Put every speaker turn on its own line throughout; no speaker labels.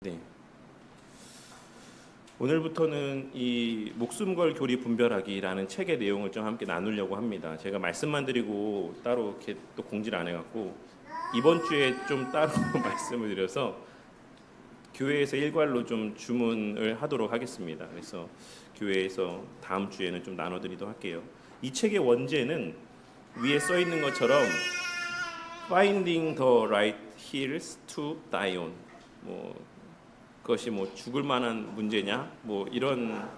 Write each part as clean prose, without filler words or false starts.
네. 오늘부터는 이 목숨 걸 교리 분별하기라는 책의 내용을 좀 함께 나누려고 합니다. 제가 말씀만 드리고 따로 이렇게 또 공지를 안 해갖고 이번 주에 좀 따로 말씀을 드려서 교회에서 일괄로 좀 주문을 하도록 하겠습니다. 그래서 교회에서 다음 주에는 좀 나눠드리도록 할게요. 이 책의 원제는 위에 써 있는 것처럼 Finding the right hills to die on. 그것이 죽을 만한 문제냐? 이런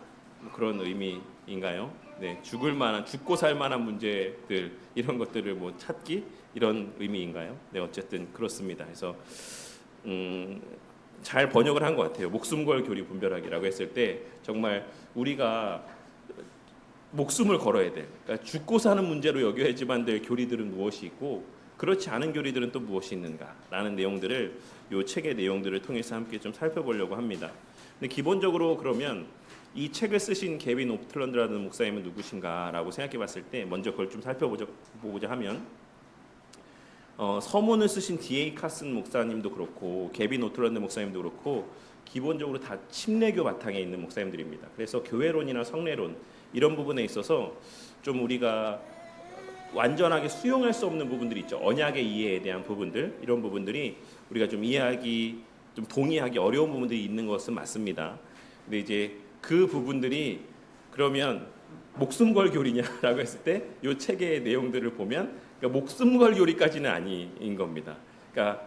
그런 의미인가요? 네, 죽고 살 만한 문제들 이런 것들을 찾기 이런 의미인가요? 네, 어쨌든 그렇습니다. 그래서 잘 번역을 한 것 같아요. 목숨 걸 교리 분별하기라고 했을 때 정말 우리가 목숨을 걸어야 돼. 그러니까 죽고 사는 문제로 여겨야지만 될 교리들은 무엇이 있고 그렇지 않은 교리들은 또 무엇이 있는가라는 내용들을 이 책의 내용들을 통해서 함께 좀 살펴보려고 합니다. 근데 기본적으로 그러면 이 책을 쓰신 개빈 오틀런드라는 목사님은 누구신가라고 생각해봤을 때 먼저 그걸 좀 살펴보고자 하면 서문을 쓰신 D.A. 카슨 목사님도 그렇고 개빈 오틀런드 목사님도 그렇고 기본적으로 다 침례교 바탕에 있는 목사님들입니다. 그래서 교회론이나 성례론 이런 부분에 있어서 좀 우리가 완전하게 수용할 수 없는 부분들이 있죠. 언약의 이해에 대한 부분들 이런 부분들이 우리가 좀 이해하기 좀 동의하기 어려운 부분들이 있는 것은 맞습니다. 근데 이제 그 부분들이 그러면 목숨 걸 교리냐라고 했을 때 이 책의 내용들을 보면 그러니까 목숨 걸 교리까지는 아닌 겁니다. 그러니까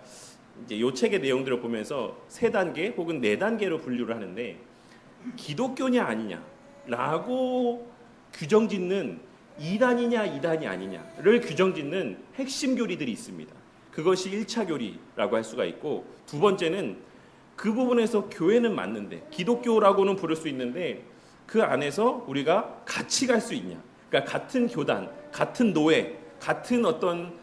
이제 이 책의 내용들을 보면서 3단계 혹은 4단계로 분류를 하는데 기독교냐 아니냐라고 규정짓는 2단이냐 2단이 아니냐를 규정짓는 핵심 교리들이 있습니다. 그것이 1차 교리라고 할 수가 있고 두 번째는 그 부분에서 교회는 맞는데 기독교라고는 부를 수 있는데 그 안에서 우리가 같이 갈 수 있냐. 그러니까 같은 교단, 같은 노예, 같은 어떤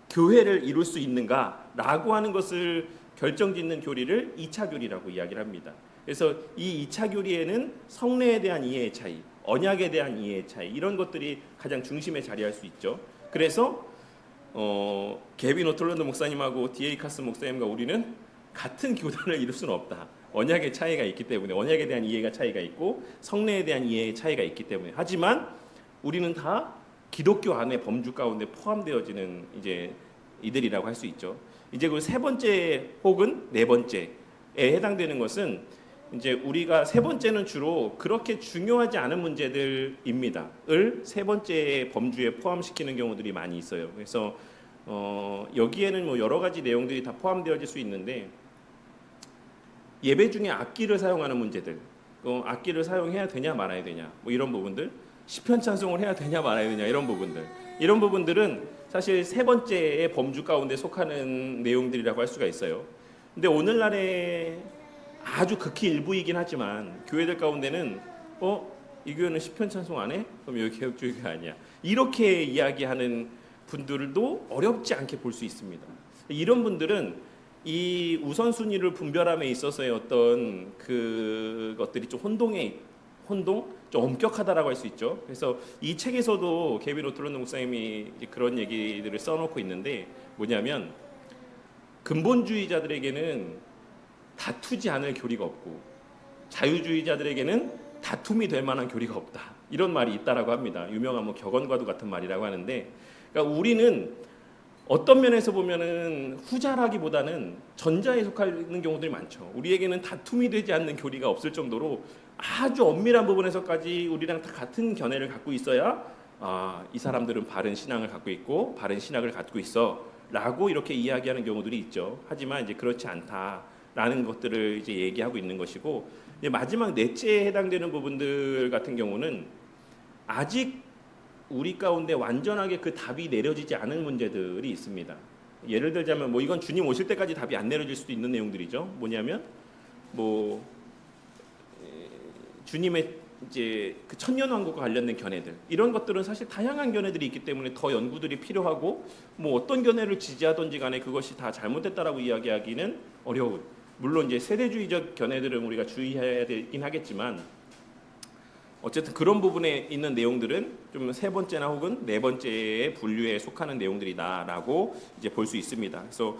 교회를 이룰 수 있는가라고 하는 것을 결정짓는 교리를 2차 교리라고 이야기를 합니다. 그래서 이 2차 교리에는 성례에 대한 이해의 차이, 언약에 대한 이해의 차이 이런 것들이 가장 중심에 자리할 수 있죠. 그래서 개빈 오틀런드 목사님하고 D.A. 카슨 목사님과 우리는 같은 교단을 이룰 수는 없다. 언약의 차이가 있기 때문에 언약에 대한 이해가 차이가 있고 성례에 대한 이해의 차이가 있기 때문에 하지만 우리는 다 기독교 안에 범주 가운데 포함되어지는 이제 이들이라고 할 수 있죠. 이제 그 3번째 혹은 4번째에 해당되는 것은 이제 우리가 3번째는 주로 그렇게 중요하지 않은 문제들입니다. 을 3번째 범주에 포함시키는 경우들이 많이 있어요. 그래서 여기에는 여러 가지 내용들이 다 포함되어질 수 있는데 예배 중에 악기를 사용하는 문제들, 악기를 사용해야 되냐 말아야 되냐, 이런 부분들, 시편 찬송을 해야 되냐 말아야 되냐 이런 부분들은 사실 3번째의 범주 가운데 속하는 내용들이라고 할 수가 있어요. 근데 오늘날에 아주 극히 일부이긴 하지만 교회들 가운데는 이 교회는 시편 찬송 안 해? 그럼 여기 개혁주의가 아니야. 이렇게 이야기하는 분들도 어렵지 않게 볼 수 있습니다. 이런 분들은 이 우선순위를 분별함에 있어서의 어떤 그것들이 좀 좀 엄격하다라고 할 수 있죠. 그래서 이 책에서도 개빈 오틀런드 목사님이 그런 얘기들을 써놓고 있는데 뭐냐면 근본주의자들에게는 다투지 않을 교리가 없고 자유주의자들에게는 다툼이 될 만한 교리가 없다. 이런 말이 있다라고 합니다. 유명한 격언과도 같은 말이라고 하는데, 그러니까 우리는 어떤 면에서 보면은 후자라기보다는 전자에 속하는 경우들이 많죠. 우리에게는 다툼이 되지 않는 교리가 없을 정도로 아주 엄밀한 부분에서까지 우리랑 다 같은 견해를 갖고 있어야 이 사람들은 바른 신앙을 갖고 있고 바른 신학을 갖고 있어라고 이렇게 이야기하는 경우들이 있죠. 하지만 이제 그렇지 않다라는 것들을 이제 얘기하고 있는 것이고, 이제 마지막 넷째에 해당되는 부분들 같은 경우는 아직 우리 가운데 완전하게 그 답이 내려지지 않은 문제들이 있습니다. 예를 들자면 이건 주님 오실 때까지 답이 안 내려질 수도 있는 내용들이죠. 뭐냐면 주님의 이제 그 천년왕국과 관련된 견해들 이런 것들은 사실 다양한 견해들이 있기 때문에 더 연구들이 필요하고 어떤 견해를 지지하든지 간에 그것이 다 잘못됐다라고 이야기하기는 어려운, 물론 이제 세대주의적 견해들은 우리가 주의해야 되긴 하겠지만 어쨌든 그런 부분에 있는 내용들은 좀 3번째나 혹은 4번째의 분류에 속하는 내용들이다라고 이제 볼 수 있습니다. 그래서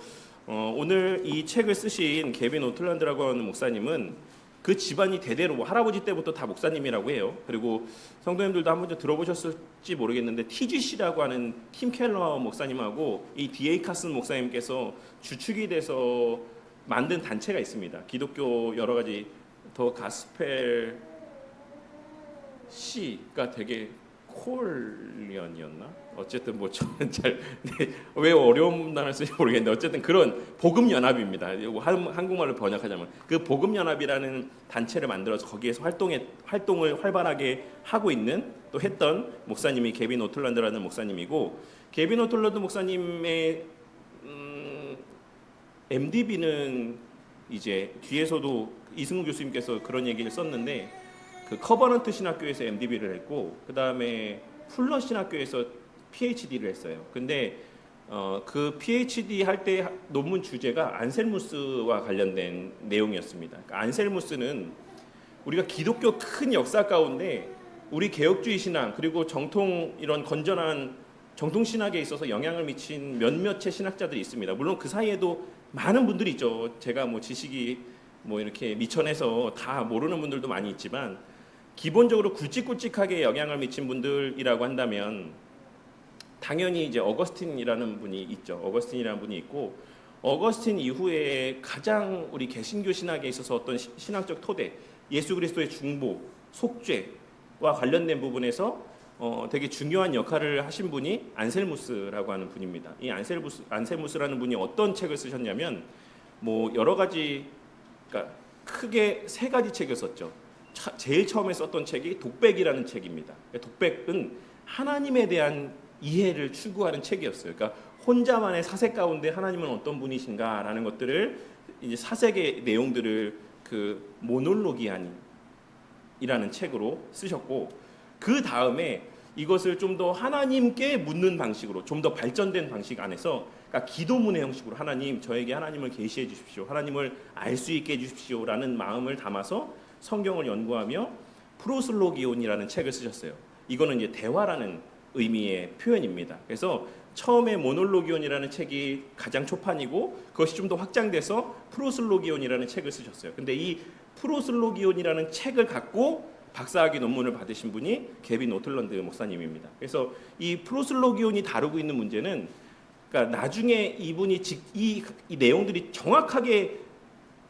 오늘 이 책을 쓰신 개빈 오틀란드라고 하는 목사님은 그 집안이 대대로 뭐 할아버지 때부터 다 목사님이라고 해요. 그리고 성도님들도 한 번쯤 들어보셨을지 모르겠는데 TGC라고 하는 팀 켈러 목사님하고 이 D.A. 카슨 목사님께서 주축이 돼서 만든 단체가 있습니다. 기독교 여러 가지 더 가스펠 C가 되게 콜리언이었나? 어쨌든 뭐 저는 잘 왜 어려운 단어를 쓰는지 모르겠는데 어쨌든 그런 복음 연합입니다. 이거 한국말로 번역하자면 그 복음 연합이라는 단체를 만들어서 거기에서 활동을 활발하게 하고 있는 또 했던 목사님이 개빈 오틀란드라는 목사님이고 개빈 오틀란드 목사님의 MDB는 이제 뒤에서도 이승우 교수님께서 그런 얘기를 썼는데 그 커버넌트 신학교에서 MDB를 했고 그 다음에 풀러 신학교에서 PhD를 했어요. 근데 그 PhD 할 때 논문 주제가 안셀무스와 관련된 내용이었습니다. 그러니까 안셀무스는 우리가 기독교 큰 역사 가운데 우리 개혁주의 신앙 그리고 정통 이런 건전한 정통 신학에 있어서 영향을 미친 몇몇의 신학자들이 있습니다. 물론 그 사이에도 많은 분들이 있죠. 제가 뭐 지식이 뭐 이렇게 미천해서 다 모르는 분들도 많이 있지만 기본적으로 굵직굵직하게 영향을 미친 분들이라고 한다면 당연히 이제 어거스틴이라는 분이 있죠. 어거스틴이라는 분이 있고 어거스틴 이후에 가장 우리 개신교 신학에 있어서 어떤 신학적 토대, 예수 그리스도의 중보, 속죄와 관련된 부분에서 되게 중요한 역할을 하신 분이 안셀무스라고 하는 분입니다. 이 안셀무스라는 분이 어떤 책을 쓰셨냐면 뭐 여러 가지 그러니까 크게 세 가지 책을 썼죠. 제일 처음에 썼던 책이 독백이라는 책입니다. 독백은 하나님에 대한 이해를 추구하는 책이었어요. 그러니까 혼자만의 사색 가운데 하나님은 어떤 분이신가라는 것들을 이제 사색의 내용들을 그 모놀로기안이라는 책으로 쓰셨고 그 다음에 이것을 좀 더 하나님께 묻는 방식으로 좀 더 발전된 방식 안에서 그러니까 기도문의 형식으로 하나님 저에게 하나님을 계시해 주십시오. 하나님을 알 수 있게 해 주십시오라는 마음을 담아서 성경을 연구하며 프로슬로기온이라는 책을 쓰셨어요. 이거는 이제 대화라는 의미의 표현입니다. 그래서 처음에 모놀로기온이라는 책이 가장 초판이고 그것이 좀 더 확장돼서 프로슬로기온이라는 책을 쓰셨어요. 근데 이 프로슬로기온이라는 책을 갖고 박사학위 논문을 받으신 분이 개빈 오틀런드 목사님입니다. 그래서 이 프로슬로기온이 다루고 있는 문제는 그러니까 나중에 이분이 이 내용들이 정확하게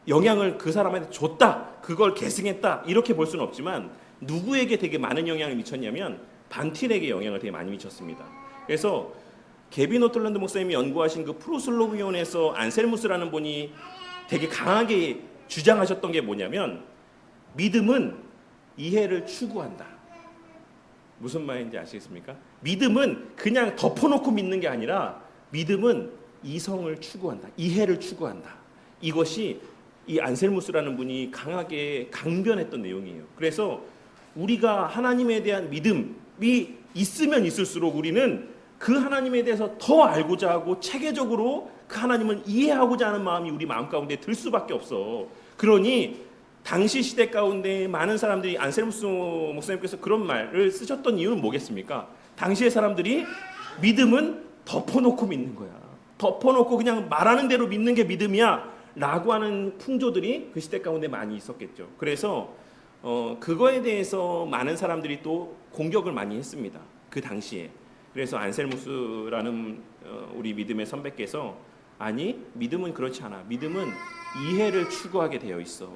영향을 그 사람한테 줬다, 그걸 계승했다 이렇게 볼 수는 없지만 누구에게 되게 많은 영향을 미쳤냐면 반틸에게 영향을 되게 많이 미쳤습니다. 그래서 개빈 오틀란드 목사님이 연구하신 그 프로슬로기온에서 안셀무스라는 분이 되게 강하게 주장하셨던 게 뭐냐면 믿음은 이해를 추구한다. 무슨 말인지 아시겠습니까? 믿음은 그냥 덮어놓고 믿는 게 아니라 믿음은 이성을 추구한다. 이해를 추구한다. 이것이 이 안셀무스라는 분이 강하게 강변했던 내용이에요. 그래서 우리가 하나님에 대한 믿음이 있으면 있을수록 우리는 그 하나님에 대해서 더 알고자 하고 체계적으로 그 하나님을 이해하고자 하는 마음이 우리 마음 가운데 들 수밖에 없어. 그러니 당시 시대 가운데 많은 사람들이 안셀무스 목사님께서 그런 말을 쓰셨던 이유는 뭐겠습니까? 당시의 사람들이 믿음은 덮어놓고 믿는 거야. 덮어놓고 그냥 말하는 대로 믿는 게 믿음이야 라고 하는 풍조들이 그 시대 가운데 많이 있었겠죠. 그래서 그거에 대해서 많은 사람들이 또 공격을 많이 했습니다. 그 당시에. 그래서 안셀무스라는 우리 믿음의 선배께서 아니 믿음은 그렇지 않아. 믿음은 이해를 추구하게 되어 있어.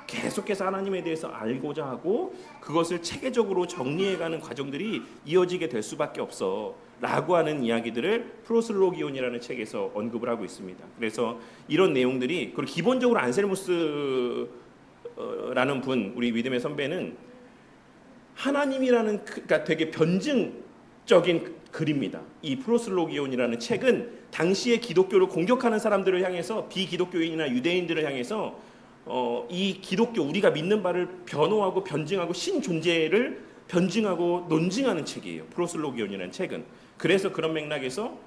계속해서 하나님에 대해서 알고자 하고 그것을 체계적으로 정리해가는 과정들이 이어지게 될 수밖에 없어 라고 하는 이야기들을 프로슬로기온이라는 책에서 언급을 하고 있습니다. 그래서 이런 내용들이 그리고 기본적으로 안셀무스라는 분 우리 믿음의 선배는 하나님이라는 그러니까 되게 변증적인 글입니다. 이 프로슬로기온이라는 책은 당시의 기독교를 공격하는 사람들을 향해서 비기독교인이나 유대인들을 향해서 이 기독교 우리가 믿는 바를 변호하고 변증하고 신존재를 변증하고 논증하는 책이에요. 프로슬로기온이라는 책은. 그래서 그런 맥락에서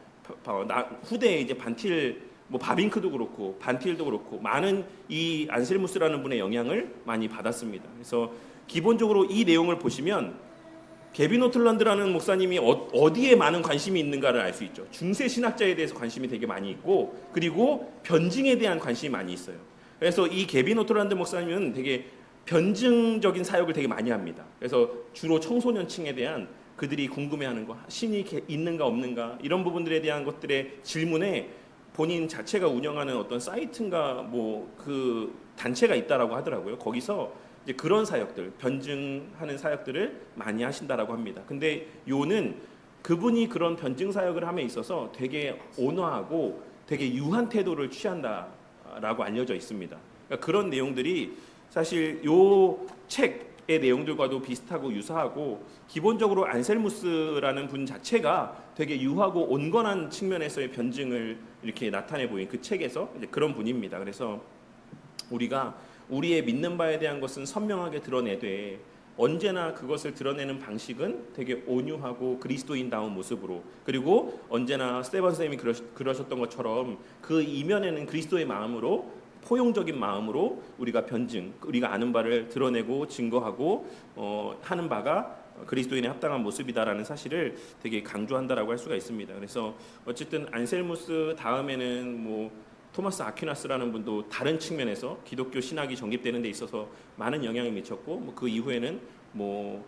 후대에 이제 반틸 뭐 바빙크도 그렇고 반틸도 그렇고 많은 이 안셀무스라는 분의 영향을 많이 받았습니다. 그래서 기본적으로 이 내용을 보시면 게빈 오틀런드라는 목사님이 어디에 많은 관심이 있는가를 알 수 있죠. 중세 신학자에 대해서 관심이 되게 많이 있고, 그리고 변증에 대한 관심이 많이 있어요. 그래서 이 게빈 오틀런드 목사님은 되게 변증적인 사역을 되게 많이 합니다. 그래서 주로 청소년층에 대한 그들이 궁금해하는 거, 신이 있는가 없는가 이런 부분들에 대한 것들의 질문에 본인 자체가 운영하는 어떤 사이트인가 뭐 그 단체가 있다라고 하더라고요. 거기서 이제 그런 사역들, 변증하는 사역들을 많이 하신다라고 합니다. 근데 요는 그분이 그런 변증 사역을 함에 있어서 되게 온화하고 되게 유한 태도를 취한다라고 알려져 있습니다. 그러니까 그런 내용들이 사실 요 책의 내용들과도 비슷하고 유사하고, 기본적으로 안셀무스라는 분 자체가 되게 유하고 온건한 측면에서의 변증을 이렇게 나타내 보인 그 책에서 이제 그런 분입니다. 그래서 우리가 우리의 믿는 바에 대한 것은 선명하게 드러내되 언제나 그것을 드러내는 방식은 되게 온유하고 그리스도인다운 모습으로, 그리고 언제나 스테반 선생님이 그러셨던 것처럼 그 이면에는 그리스도의 마음으로, 포용적인 마음으로 우리가 변증, 우리가 아는 바를 드러내고 증거하고 하는 바가 그리스도인의 합당한 모습이다라는 사실을 되게 강조한다라고 할 수가 있습니다. 그래서 어쨌든 안셀무스 다음에는 뭐 토마스 아퀴나스라는 분도 다른 측면에서 기독교 신학이 정립되는 데 있어서 많은 영향을 미쳤고, 뭐 그 이후에는 뭐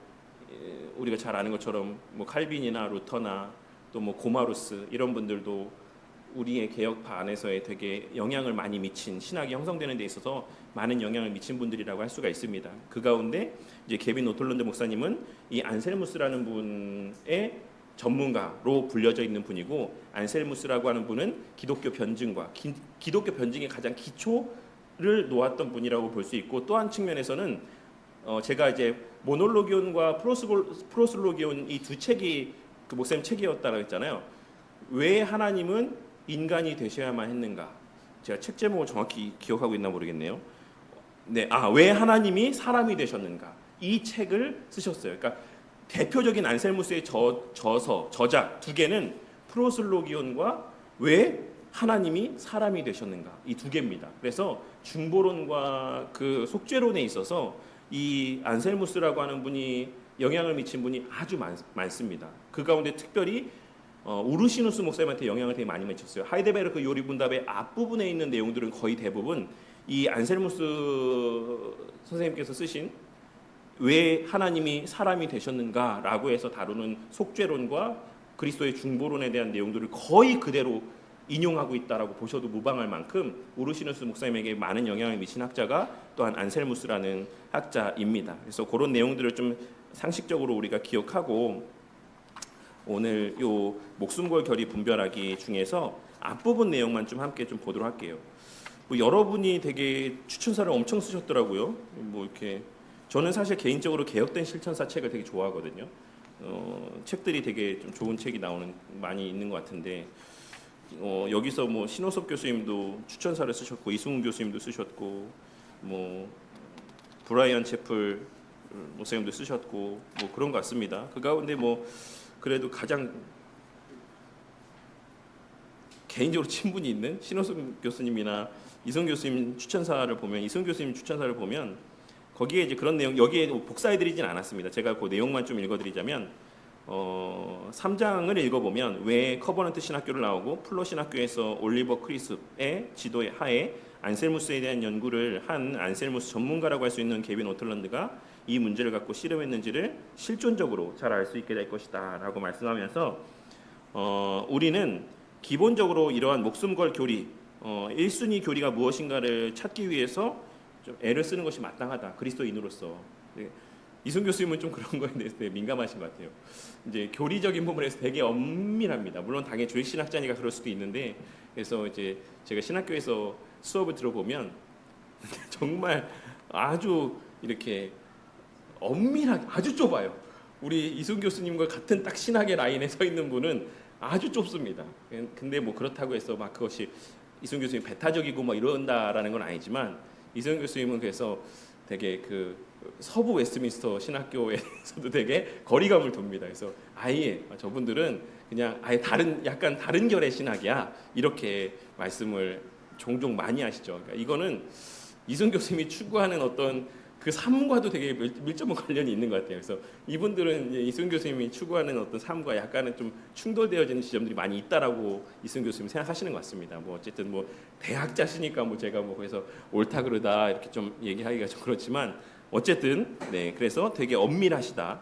우리가 잘 아는 것처럼 뭐 칼빈이나 루터나 또 뭐 고마루스 이런 분들도 우리의 개혁파 안에서의 되게 영향을 많이 미친, 신학이 형성되는 데 있어서 많은 영향을 미친 분들이라고 할 수가 있습니다. 그 가운데 이제 게빈 오틀런드 목사님은 이 안셀무스라는 분의 전문가로 불려져 있는 분이고, 안셀무스라고 하는 분은 기독교 변증과 기독교 변증의 가장 기초를 놓았던 분이라고 볼 수 있고, 또 한 측면에서는 제가 이제 모놀로기온과 프로슬로기온 이 두 책이 그 목사님 책이었다고 했잖아요. 왜 하나님은 인간이 되셔야만 했는가? 제가 책 제목을 정확히 기억하고 있나 모르겠네요. 네, 왜 하나님이 사람이 되셨는가? 이 책을 쓰셨어요. 그러니까 대표적인 안셀무스의 저작 두 개는 프로슬로기온과 왜 하나님이 사람이 되셨는가, 이 두 개입니다. 그래서 중보론과 그 속죄론에 있어서 이 안셀무스라고 하는 분이 영향을 미친 분이 아주 많습니다. 그 가운데 특별히 우르시누스 목사님한테 영향을 되게 많이 미쳤어요. 하이데베르크 요리분답의 앞부분에 있는 내용들은 거의 대부분 이 안셀무스 선생님께서 쓰신 왜 하나님이 사람이 되셨는가라고 해서 다루는 속죄론과 그리스도의 중보론에 대한 내용들을 거의 그대로 인용하고 있다라고 보셔도 무방할 만큼 우르시누스 목사님에게 많은 영향을 미친 학자가 또한 안셀무스라는 학자입니다. 그래서 그런 내용들을 좀 상식적으로 우리가 기억하고, 오늘 요 목숨과 결의 분별하기 중에서 앞부분 내용만 좀 함께 좀 보도록 할게요. 뭐 여러분이 되게 추천사를 엄청 쓰셨더라고요. 뭐 이렇게 저는 사실 개인적으로 개혁된 실천사 책을 되게 좋아하거든요. 책들이 되게 좀 좋은 책이 많이 있는 것 같은데, 여기서 뭐 신호섭 교수님도 추천사를 쓰셨고, 이승훈 교수님도 쓰셨고, 뭐 브라이언 채플 목사님도 쓰셨고, 뭐 그런 것 같습니다. 그 가운데 뭐 그래도 가장 개인적으로 친분이 있는 신호섭 교수님이나 이승훈 교수님 추천사를 보면, 이승훈 교수님 추천사를 보면 거기에 이제 그런 내용, 여기에 복사해드리진 않았습니다. 제가 그 내용만 좀 읽어드리자면 3장을 읽어보면 왜 커버넌트 신학교를 나오고 플러 신학교에서 올리버 크리스의 지도의 하에 안셀무스에 대한 연구를 한 안셀무스 전문가라고 할 수 있는 게빈 오틀런드가 이 문제를 갖고 실험했는지를 실존적으로 잘 알 수 있게 될 것이다 라고 말씀하면서, 우리는 기본적으로 이러한 목숨 걸 교리, 1순위 교리가 무엇인가를 찾기 위해서 좀 애를 쓰는 것이 마땅하다, 그리스도인으로서. 네. 이승 교수님은 좀 그런 거에 대해서 되게 민감하신 것 같아요. 이제 교리적인 부분에서 되게 엄밀합니다. 물론 당연히 주일 신학자니까 그럴 수도 있는데, 그래서 이제 제가 신학교에서 수업을 들어보면 정말 아주 이렇게 엄밀하게, 아주 좁아요. 우리 이승 교수님과 같은 딱 신학의 라인에 서 있는 분은 아주 좁습니다. 근데 뭐 그렇다고 해서 막 그것이 이승 교수님 배타적이고 뭐 이런다라는 건 아니지만, 이승 교수님은 그래서 되게 그 서부 웨스트민스터 신학교에서도 되게 거리감을 둡니다. 그래서 아예 저분들은 그냥 아예 약간 다른 결의 신학이야, 이렇게 말씀을 종종 많이 하시죠. 그러니까 이거는 이승 교수님이 추구하는 어떤 그 삶과도 되게 밀접한 관련이 있는 것 같아요. 그래서 이분들은 이제 이승 교수님이 추구하는 어떤 삶과 약간은 좀 충돌되어지는 지점들이 많이 있다라고 이승 교수님 생각하시는 것 같습니다. 뭐 어쨌든 뭐 대학자시니까 뭐 제가 뭐 그래서 옳다 그르다 이렇게 좀 얘기하기가 좀 그렇지만 어쨌든 네 그래서 되게 엄밀하시다.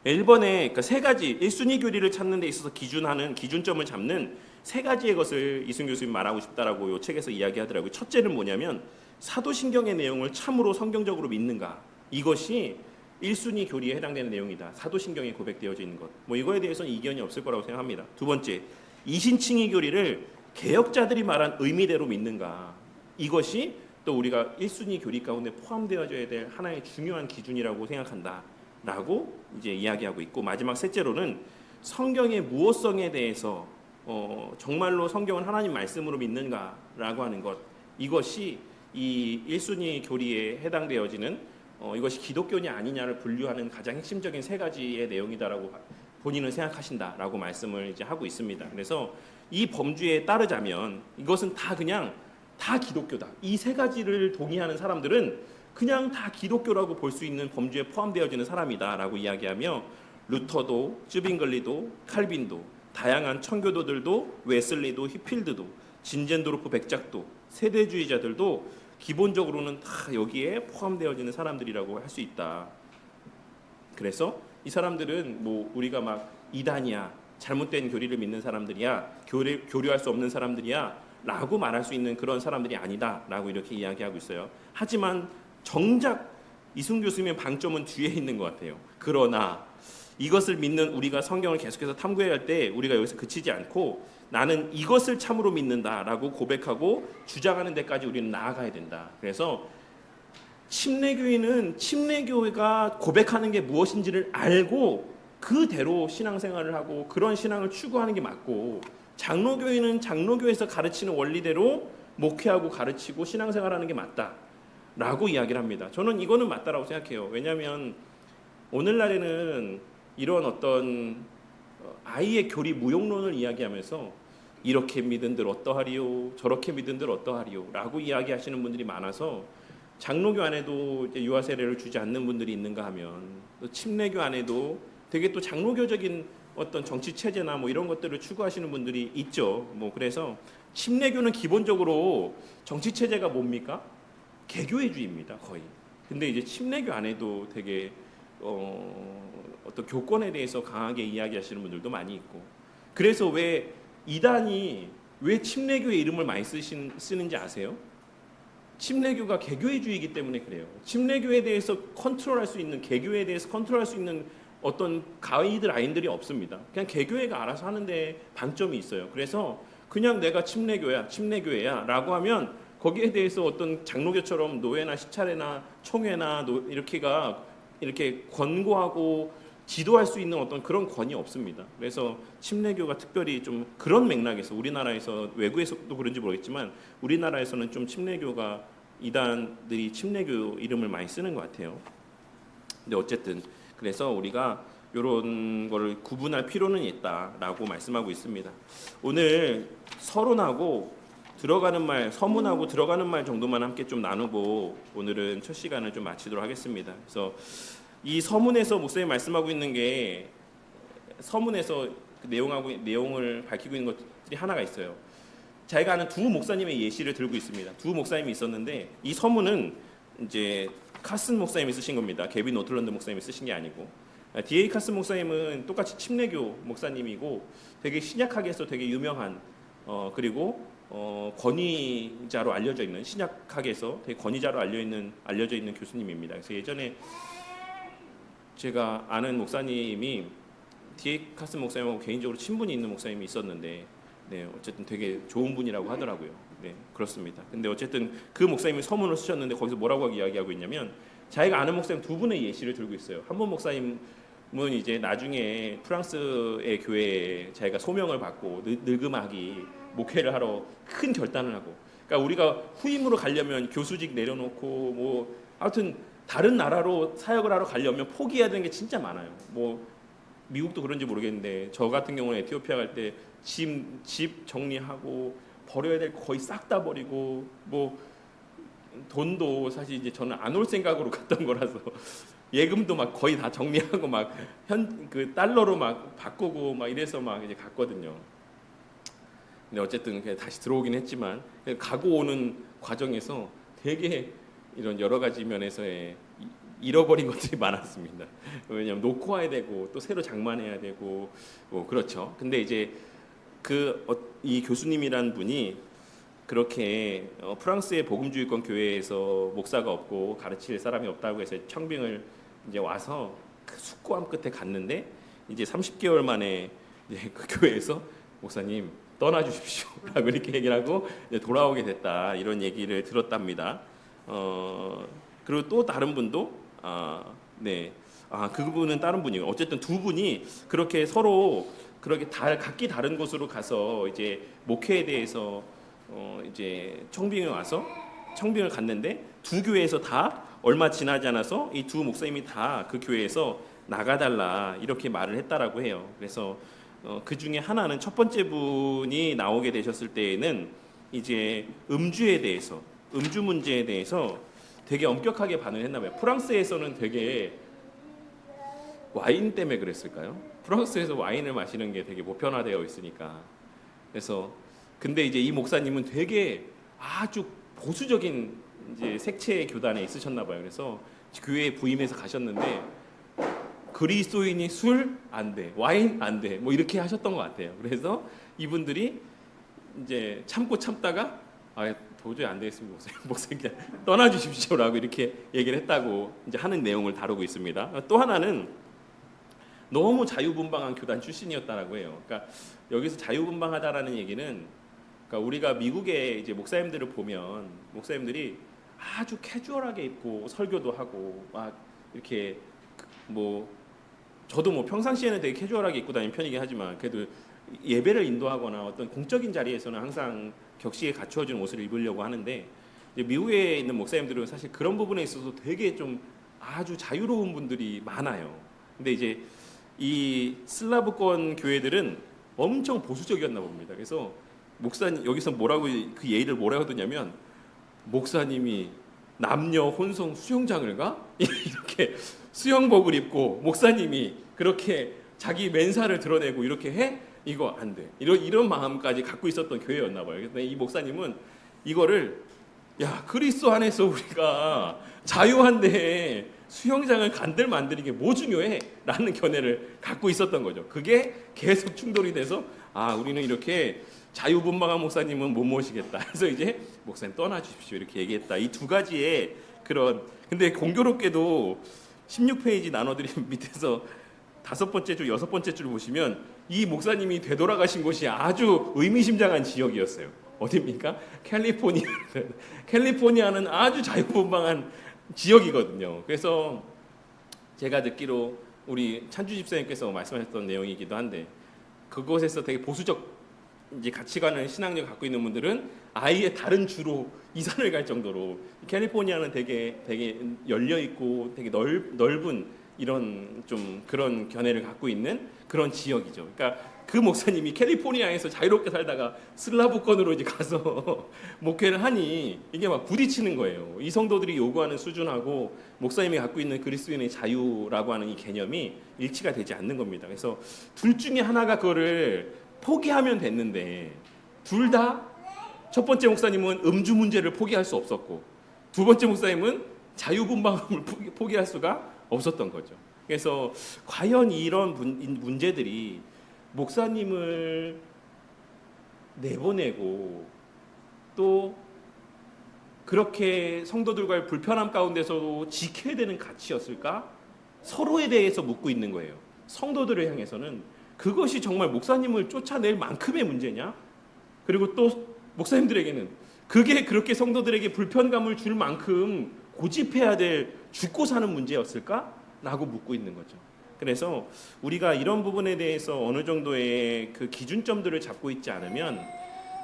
1번에 그러니까 세 가지 1순위 교리를 찾는 데 있어서 기준점을 잡는 세 가지의 것을 이승 교수님 말하고 싶다라고 이 책에서 이야기하더라고요. 첫째는 뭐냐면 사도신경의 내용을 참으로 성경적으로 믿는가. 이것이 1순위 교리에 해당되는 내용이다. 사도신경에 고백되어져 있는 것. 뭐 이거에 대해서는 이견이 없을 거라고 생각합니다. 두 번째, 이신칭의 교리를 개혁자들이 말한 의미대로 믿는가. 이것이 또 우리가 1순위 교리 가운데 포함되어져야 될 하나의 중요한 기준이라고 생각한다. 라고 이제 이야기하고 있고 마지막 셋째로는 성경의 무엇성에 대해서 정말로 성경은 하나님 말씀으로 믿는가라고 하는 것. 이것이 이 1순위 교리에 해당되어지는 이것이 기독교냐 아니냐를 분류하는 가장 핵심적인 세 가지의 내용이다라고 본인은 생각하신다라고 말씀을 이제 하고 있습니다. 그래서 이 범주에 따르자면 이것은 다 그냥 다 기독교다. 이 세 가지를 동의하는 사람들은 그냥 다 기독교라고 볼 수 있는 범주에 포함되어지는 사람이다라고 이야기하며 루터도, 쯔빙글리도, 칼빈도, 다양한 청교도들도, 웨슬리도, 히필드도, 진젠도르프 백작도, 세대주의자들도 기본적으로는 다 여기에 포함되어지는 사람들이라고 할 수 있다. 그래서 이 사람들은 뭐 우리가 막 이단이야, 잘못된 교리를 믿는 사람들이야, 교류할 수 없는 사람들이야 라고 말할 수 있는 그런 사람들이 아니다 라고 이렇게 이야기하고 있어요. 하지만 정작 이승 교수님의 방점은 뒤에 있는 것 같아요. 그러나 이것을 믿는 우리가 성경을 계속해서 탐구해야 할 때 우리가 여기서 그치지 않고 나는 이것을 참으로 믿는다라고 고백하고 주장하는 데까지 우리는 나아가야 된다. 그래서 침례교인은 침례교회가 고백하는 게 무엇인지를 알고 그대로 신앙생활을 하고 그런 신앙을 추구하는 게 맞고 장로교인은 장로교에서 가르치는 원리대로 목회하고 가르치고 신앙생활하는 게 맞다라고 이야기를 합니다. 저는 이거는 맞다라고 생각해요. 왜냐하면 오늘날에는 이런 어떤 아이의 교리 무용론을 이야기하면서 이렇게 믿은들 어떠하리요, 저렇게 믿은들 어떠하리요 라고 이야기하시는 분들이 많아서 장로교 안에도 이제 유아 세례를 주지 않는 분들이 있는가 하면 또 침례교 안에도 되게 또 장로교적인 어떤 정치 체제나 뭐 이런 것들을 추구하시는 분들이 있죠. 뭐 그래서 침례교는 기본적으로 정치 체제가 뭡니까? 개교회주의입니다, 거의. 근데 이제 침례교 안에도 되게 어떤 교권에 대해서 강하게 이야기하시는 분들도 많이 있고. 그래서 왜 이단이 왜 침례교의 이름을 많이 쓰는지 아세요? 침례교가 개교회주의이기 때문에 그래요. 침례교에 대해서 컨트롤할 수 있는, 개교에 대해서 컨트롤할 수 있는 어떤 가이드라인들이 없습니다. 그냥 개교회가 알아서 하는데 방점이 있어요. 그래서 그냥 내가 침례교회야 라고 하면 거기에 대해서 어떤 장로교처럼 노회나 시찰회나 총회나 이렇게 권고하고 지도할 수 있는 어떤 그런 권이 없습니다. 그래서 침례교가 특별히 좀 그런 맥락에서 우리나라에서 외국에서도 그런지 모르겠지만 우리나라에서는 좀 침례교가 이단들이 침례교 이름을 많이 쓰는 것 같아요. 근데 어쨌든 그래서 우리가 이런 거를 구분할 필요는 있다라고 말씀하고 있습니다. 오늘 서론하고 들어가는 말, 서문하고 들어가는 말 정도만 함께 좀 나누고 오늘은 첫 시간을 좀 마치도록 하겠습니다. 그래서 이 서문에서 목사님 말씀하고 있는 게 서문에서 그 내용을 밝히고 있는 것들이 하나가 있어요. 자기가 아는 두 목사님의 예시를 들고 있습니다. 두 목사님이 있었는데 이 서문은 이제 카슨 목사님이 쓰신 겁니다. 게빈 노틀런드 목사님이 쓰신 게 아니고 D.A. 카슨 목사님은 똑같이 침례교 목사님이고 되게 신약학에서 되게 유명한 그리고 권위자로 알려져 있는 신약학에서 되게 권위자로 알려져 있는 교수님입니다. 그래서 예전에 제가 아는 목사님이 D.A. 카슨 목사님하고 개인적으로 친분이 있는 목사님이 있었는데 네, 어쨌든 되게 좋은 분이라고 하더라고요. 네, 그렇습니다. 근데 어쨌든 그 목사님이 서문을 쓰셨는데 거기서 뭐라고 이야기하고 있냐면 자기가 아는 목사님 두 분의 예시를 들고 있어요. 한 분 목사님은 이제 나중에 프랑스의 교회에 자기가 소명을 받고 늙음하기 목회를 하러 큰 결단을 하고, 그러니까 우리가 후임으로 가려면 교수직 내려놓고 뭐 아무튼 다른 나라로 사역을 하러 가려면 포기해야 되는 게 진짜 많아요. 뭐 미국도 그런지 모르겠는데 저 같은 경우는 에티오피아 갈 때 집 정리하고 버려야 될 거 거의 싹 다 버리고 뭐 돈도 사실 이제 저는 안 올 생각으로 갔던 거라서 예금도 막 거의 다 정리하고 막 그 달러로 막 바꾸고 막 이래서 막 이제 갔거든요. 근데 어쨌든 그냥 다시 들어오긴 했지만 가고 오는 과정에서 되게 이런 여러 가지 면에서의 잃어버린 것들이 많았습니다. 왜냐하면 놓고 와야 되고 또 새로 장만해야 되고 뭐 그렇죠. 근데 이제 이 교수님이란 분이 그렇게 프랑스의 복음주의권 교회에서 목사가 없고 가르칠 사람이 없다고 해서 청빙을 이제 와서 그 숙고함 끝에 갔는데 이제 30개월 만에 이제 그 교회에서 목사님 떠나 주십시오라고 이렇게 얘기를 하고 이제 돌아오게 됐다 이런 얘기를 들었답니다. 그리고 또 다른 분도 그분은 다른 분이에요. 어쨌든 두 분이 그렇게 서로 그렇게 각기 다른 곳으로 가서 이제 목회에 대해서 이제 청빙을 갔는데 두 교회에서 다 얼마 지나지 않아서 이 두 목사님이 다 그 교회에서 나가달라 이렇게 말을 했다라고 해요. 그래서 그 중에 하나는 첫 번째 분이 나오게 되셨을 때에는 이제 음주 문제에 대해서 되게 엄격하게 반응을 했나 봐요. 프랑스에서는 되게 와인 때문에 그랬을까요? 프랑스에서 와인을 마시는 게 되게 보편화되어 있으니까. 그래서 근데 이제 이 목사님은 되게 아주 보수적인 이제 색채 교단에 있으셨나 봐요. 그래서 교회에 부임해서 가셨는데 그리스도인이 술 안 돼, 와인 안 돼, 뭐 이렇게 하셨던 것 같아요. 그래서 이분들이 이제 참다가 도저히 안 되겠습니다, 목사님 그냥 떠나 주십시오라고 이렇게 얘기를 했다고 이제 하는 내용을 다루고 있습니다. 또 하나는 너무 자유분방한 교단 출신이었다라고 해요. 그러니까 여기서 자유분방하다라는 얘기는 그러니까 우리가 미국의 이제 목사님들을 보면 목사님들이 아주 캐주얼하게 입고 설교도 하고 막 이렇게 뭐 저도 뭐 평상시에는 되게 캐주얼하게 입고 다니는 편이긴 하지만 그래도 예배를 인도하거나 어떤 공적인 자리에서는 항상 격식에 갖추어진 옷을 입으려고 하는데 이제 미국에 있는 목사님들은 사실 그런 부분에 있어서 되게 좀 아주 자유로운 분들이 많아요. 근데 이제 이 슬라브권 교회들은 엄청 보수적이었나 봅니다. 그래서 목사님 여기서 그 예의를 뭐라고 하더냐면 목사님이 남녀 혼성 수영장을 가? 이렇게 수영복을 입고 목사님이 그렇게 자기 맨살을 드러내고 이렇게 해? 이거 안 돼. 이런 마음까지 갖고 있었던 교회였나 봐요. 근데 이 목사님은 이거를 그리스도 안에서 우리가 자유한데 수영장을 간들 만드는 게 뭐 중요해? 라는 견해를 갖고 있었던 거죠. 그게 계속 충돌이 돼서 우리는 이렇게 자유분방한 목사님은 못 모시겠다. 그래서 이제 목사님 떠나 주십시오 이렇게 얘기했다. 이 두 가지의 근데 공교롭게도 16페이지 나눠드린 밑에서 5번째 줄, 6번째 줄 보시면 이 목사님이 되돌아가신 곳이 아주 의미심장한 지역이었어요. 어디입니까? 캘리포니아는 아주 자유분방한 지역이거든요. 그래서 제가 듣기로 우리 찬주 집사님께서 말씀하셨던 내용이기도 한데 그곳에서 되게 보수적 이제 가치관을 신앙력을 갖고 있는 분들은 아예 다른 주로 이사를 갈 정도로 캘리포니아는 되게 열려 있고 되게 넓은 이런 좀 그런 견해를 갖고 있는 그런 지역이죠. 그러니까 그 목사님이 캘리포니아에서 자유롭게 살다가 슬라브권으로 이제 가서 목회를 하니 이게 막 부딪히는 거예요. 이 성도들이 요구하는 수준하고 목사님이 갖고 있는 그리스도인의 자유라고 하는 이 개념이 일치가 되지 않는 겁니다. 그래서 둘 중에 하나가 그거를 포기하면 됐는데 둘 다 첫 번째 목사님은 음주 문제를 포기할 수 없었고 두 번째 목사님은 자유분방함을 포기할 수가 없었던 거죠. 그래서 과연 이런 문제들이 목사님을 내보내고 또 그렇게 성도들과의 불편함 가운데서도 지켜야 되는 가치였을까? 서로에 대해서 묻고 있는 거예요. 성도들을 향해서는 그것이 정말 목사님을 쫓아낼 만큼의 문제냐? 그리고 또 목사님들에게는 그게 그렇게 성도들에게 불편감을 줄 만큼 고집해야 될 죽고 사는 문제였을까? 라고 묻고 있는 거죠. 그래서 우리가 이런 부분에 대해서 어느 정도의 그 기준점들을 잡고 있지 않으면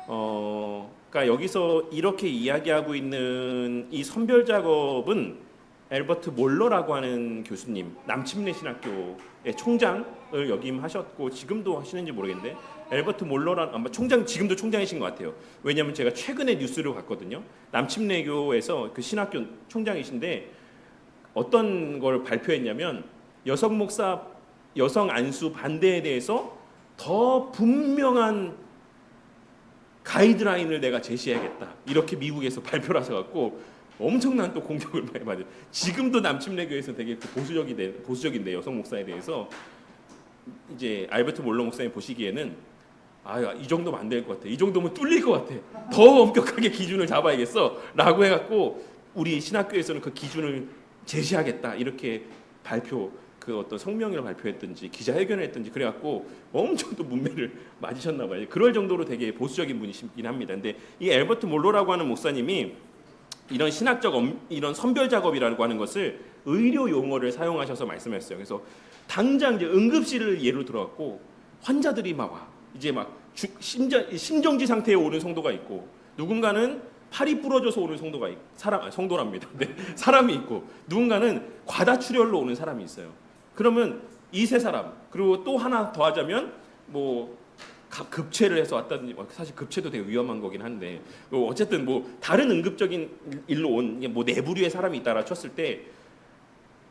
그러니까 여기서 이렇게 이야기하고 있는 이 선별 작업은 엘버트 몰러라고 하는 교수님, 남침내 신학교의 총장을 역임하셨고 지금도 하시는지 모르겠는데, 엘버트 몰러라는 아마 지금도 총장이신 것 같아요. 왜냐하면 제가 최근에 뉴스를 봤거든요. 남침내교에서 그 신학교 총장이신데 어떤 걸 발표했냐면, 여성 안수 반대에 대해서 더 분명한 가이드라인을 내가 제시해야겠다, 이렇게 미국에서 발표를 하셔갖고 엄청난 또 공격을 많이 받아요. 지금도 남침내교에서 되게 보수적인데 여성 목사에 대해서 이제 알베르트 몰러 목사님 보시기에는 이 정도면 안 될 것 같아, 이 정도면 뚫릴 것 같아, 더 엄격하게 기준을 잡아야겠어라고 해갖고 우리 신학교에서는 그 기준을 제시하겠다, 이렇게 그 어떤 성명을 발표했든지 기자회견을 했든지 그래갖고 엄청 또 문매를 맞으셨나 봐요. 그럴 정도로 되게 보수적인 분이시긴 합니다. 근데 이 엘버트 몰러라고 하는 목사님이 이런 이런 선별 작업이라고 하는 것을 의료 용어를 사용하셔서 말씀하셨어요. 그래서 당장 이제 응급실을 예로 들어갖고 환자들이 막 와, 이제 막 심정지 상태에 오는 성도가 있고, 누군가는 팔이 부러져서 오는 성도랍니다. 네, 사람이 있고, 누군가는 과다출혈로 오는 사람이 있어요. 그러면 이 세 사람, 그리고 또 하나 더 하자면 뭐 급체를 해서 왔다든지, 사실 급체도 되게 위험한 거긴 한데, 어쨌든 뭐 다른 응급적인 일로 온 뭐 내부류의 사람이 있다라 쳤을 때,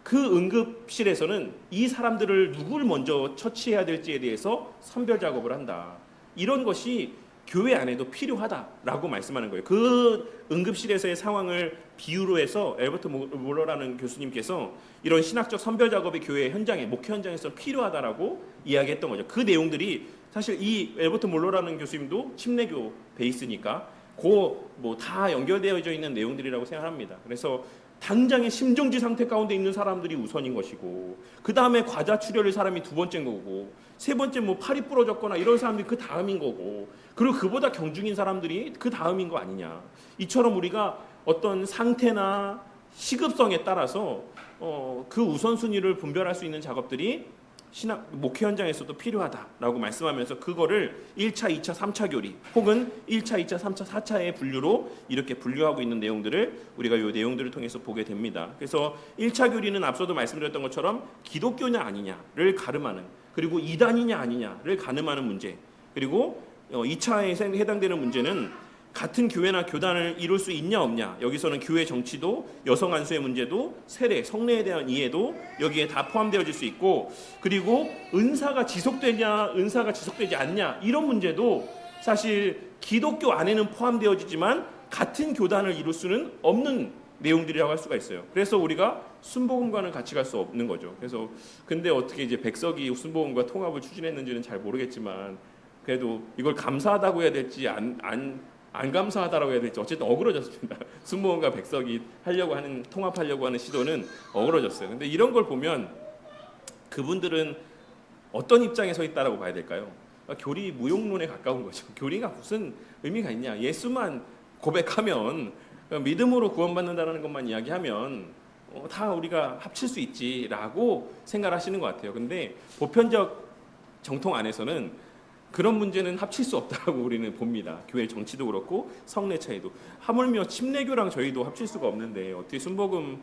그 응급실에서는 이 사람들을 누굴 먼저 처치해야 될지에 대해서 선별 작업을 한다, 이런 것이 교회 안에도 필요하다라고 말씀하는 거예요. 그 응급실에서의 상황을 비유로 해서 엘버트 몰러라는 교수님께서 이런 신학적 선별 작업이 교회 현장에, 목회 현장에서 필요하다라고 이야기했던 거죠. 그 내용들이 사실 이 엘버트 몰러라는 교수님도 침례교 베이스니까 뭐 다 연결되어져 있는 내용들이라고 생각합니다. 그래서 당장의 심정지 상태 가운데 있는 사람들이 우선인 것이고, 그 다음에 과다출혈의 사람이 두 번째인 거고, 세 번째 뭐 팔이 부러졌거나 이런 사람들이 그 다음인 거고, 그리고 그보다 경중인 사람들이 그 다음인 거 아니냐. 이처럼 우리가 어떤 상태나 시급성에 따라서 그 우선순위를 분별할 수 있는 작업들이 목회 현장에서도 필요하다라고 말씀하면서, 그거를 1차, 2차, 3차 교리 혹은 1차, 2차, 3차, 4차의 분류로 이렇게 분류하고 있는 내용들을 우리가 이 내용들을 통해서 보게 됩니다. 그래서 1차 교리는 앞서도 말씀드렸던 것처럼 기독교냐 아니냐를 가름하는, 그리고 이단이냐 아니냐를 가늠하는 문제, 그리고 2차에 해당되는 문제는 같은 교회나 교단을 이룰 수 있냐 없냐, 여기서는 교회 정치도, 여성 안수의 문제도, 세례, 성례에 대한 이해도 여기에 다 포함되어질 수 있고, 그리고 은사가 지속되냐 은사가 지속되지 않냐, 이런 문제도 사실 기독교 안에는 포함되어지지만 같은 교단을 이룰 수는 없는 내용들이라고 할 수가 있어요. 그래서 우리가 순복음과는 같이 갈 수 없는 거죠. 그래서 근데 어떻게 이제 백석이 순복음과 통합을 추진했는지는 잘 모르겠지만, 그래도 이걸 감사하다고 해야 될지 안 감사하다라고 해야 될지 어쨌든 어그러졌습니다. 순복음과 백석이 통합하려고 하는 시도는 어그러졌어요. 근데 이런 걸 보면 그분들은 어떤 입장에 서 있다라고 봐야 될까요? 교리 무용론에 가까운 거죠. 교리가 무슨 의미가 있냐? 예수만 고백하면, 믿음으로 구원받는다는 것만 이야기하면 다 우리가 합칠 수 있지라고 생각하시는 것 같아요. 근데 보편적 정통 안에서는 그런 문제는 합칠 수 없다고 우리는 봅니다. 교회 정치도 그렇고 성례 차이도, 하물며 침례교랑 저희도 합칠 수가 없는데 어떻게 순복음,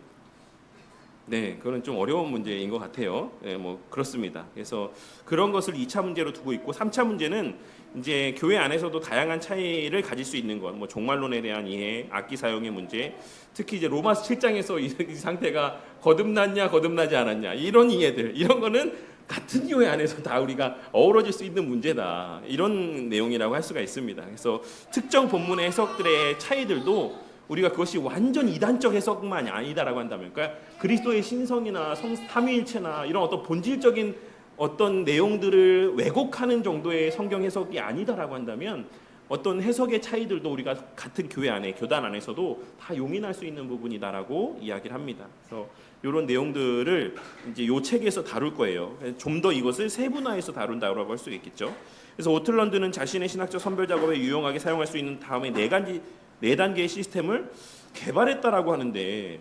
그거는 좀 어려운 문제인 것 같아요. 뭐 그렇습니다. 그래서 그런 것을 2차 문제로 두고 있고, 3차 문제는 이제 교회 안에서도 다양한 차이를 가질 수 있는 것, 뭐 종말론에 대한 이해, 악기 사용의 문제, 특히 이제 로마서 7장에서 이 상태가 거듭났냐 거듭나지 않았냐, 이런 이해들, 이런 거는 같은 교회 안에서 다 우리가 어우러질 수 있는 문제다, 이런 내용이라고 할 수가 있습니다. 그래서 특정 본문의 해석들의 차이들도 우리가 그것이 완전 이단적 해석만이 아니다라고 한다면, 그러니까 그리스도의 신성이나 삼위일체나 이런 어떤 본질적인 어떤 내용들을 왜곡하는 정도의 성경 해석이 아니다라고 한다면, 어떤 해석의 차이들도 우리가 같은 교회 안에, 교단 안에서도 다 용인할 수 있는 부분이다라고 이야기를 합니다. 그래서 이런 내용들을 이제 이 책에서 다룰 거예요. 좀 더 이것을 세분화해서 다룬다고 할 수 있겠죠. 그래서 오틀런드는 자신의 신학적 선별 작업에 유용하게 사용할 수 있는 다음에 네 단계의 시스템을 개발했다라고 하는데,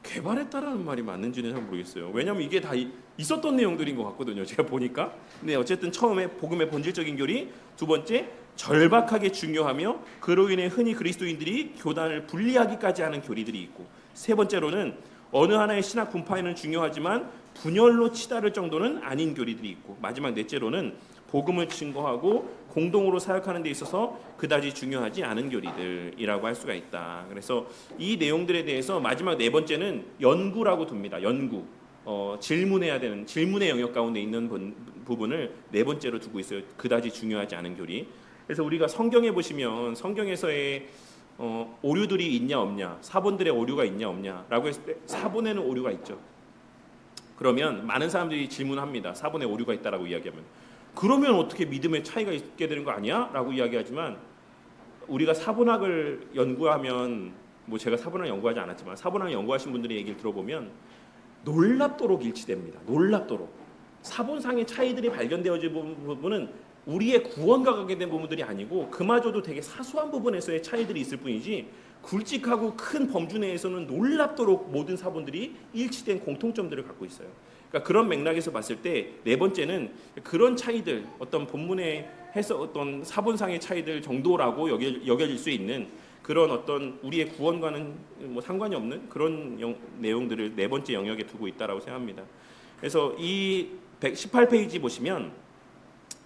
개발했다라는 말이 맞는지는 잘 모르겠어요. 왜냐하면 이게 다 있었던 내용들인 것 같거든요, 제가 보니까. 근데 어쨌든 처음에 복음의 본질적인 교리, 두 번째 절박하게 중요하며 그로 인해 흔히 그리스도인들이 교단을 분리하기까지 하는 교리들이 있고, 세 번째로는 어느 하나의 신학 분파에는 중요하지만 분열로 치달을 정도는 아닌 교리들이 있고, 마지막 넷째로는 복음을 증거하고 공동으로 사역하는 데 있어서 그다지 중요하지 않은 교리들이라고 할 수가 있다. 그래서 이 내용들에 대해서 마지막 네 번째는 연구라고 둡니다. 연구. 질문해야 되는 질문의 영역 가운데 있는 부분을 네 번째로 두고 있어요. 그다지 중요하지 않은 교리. 그래서 우리가 성경에 보시면 성경에서의 오류들이 있냐 없냐, 사본들의 오류가 있냐 없냐라고 했을 때 사본에는 오류가 있죠. 그러면 많은 사람들이 질문합니다. 사본에 오류가 있다라고 이야기하면, 그러면 어떻게 믿음의 차이가 있게 되는 거 아니야? 라고 이야기하지만, 우리가 사본학을 연구하면, 뭐 제가 사본학을 연구하지 않았지만 사본학을 연구하신 분들의 얘기를 들어보면 놀랍도록 일치됩니다. 놀랍도록 사본상의 차이들이 발견되어진 부분은 우리의 구원과 관계된 부분들이 아니고 그마저도 되게 사소한 부분에서의 차이들이 있을 뿐이지, 굵직하고 큰 범주 내에서는 놀랍도록 모든 사본들이 일치된 공통점들을 갖고 있어요. 그러니까 그런 맥락에서 봤을 때 네 번째는 그런 차이들, 어떤 본문에 해서 어떤 사본상의 차이들 정도라고 여겨질 수 있는 그런 어떤 우리의 구원과는 뭐 상관이 없는 그런 내용들을 네 번째 영역에 두고 있다라고 생각합니다. 그래서 이 118페이지 보시면,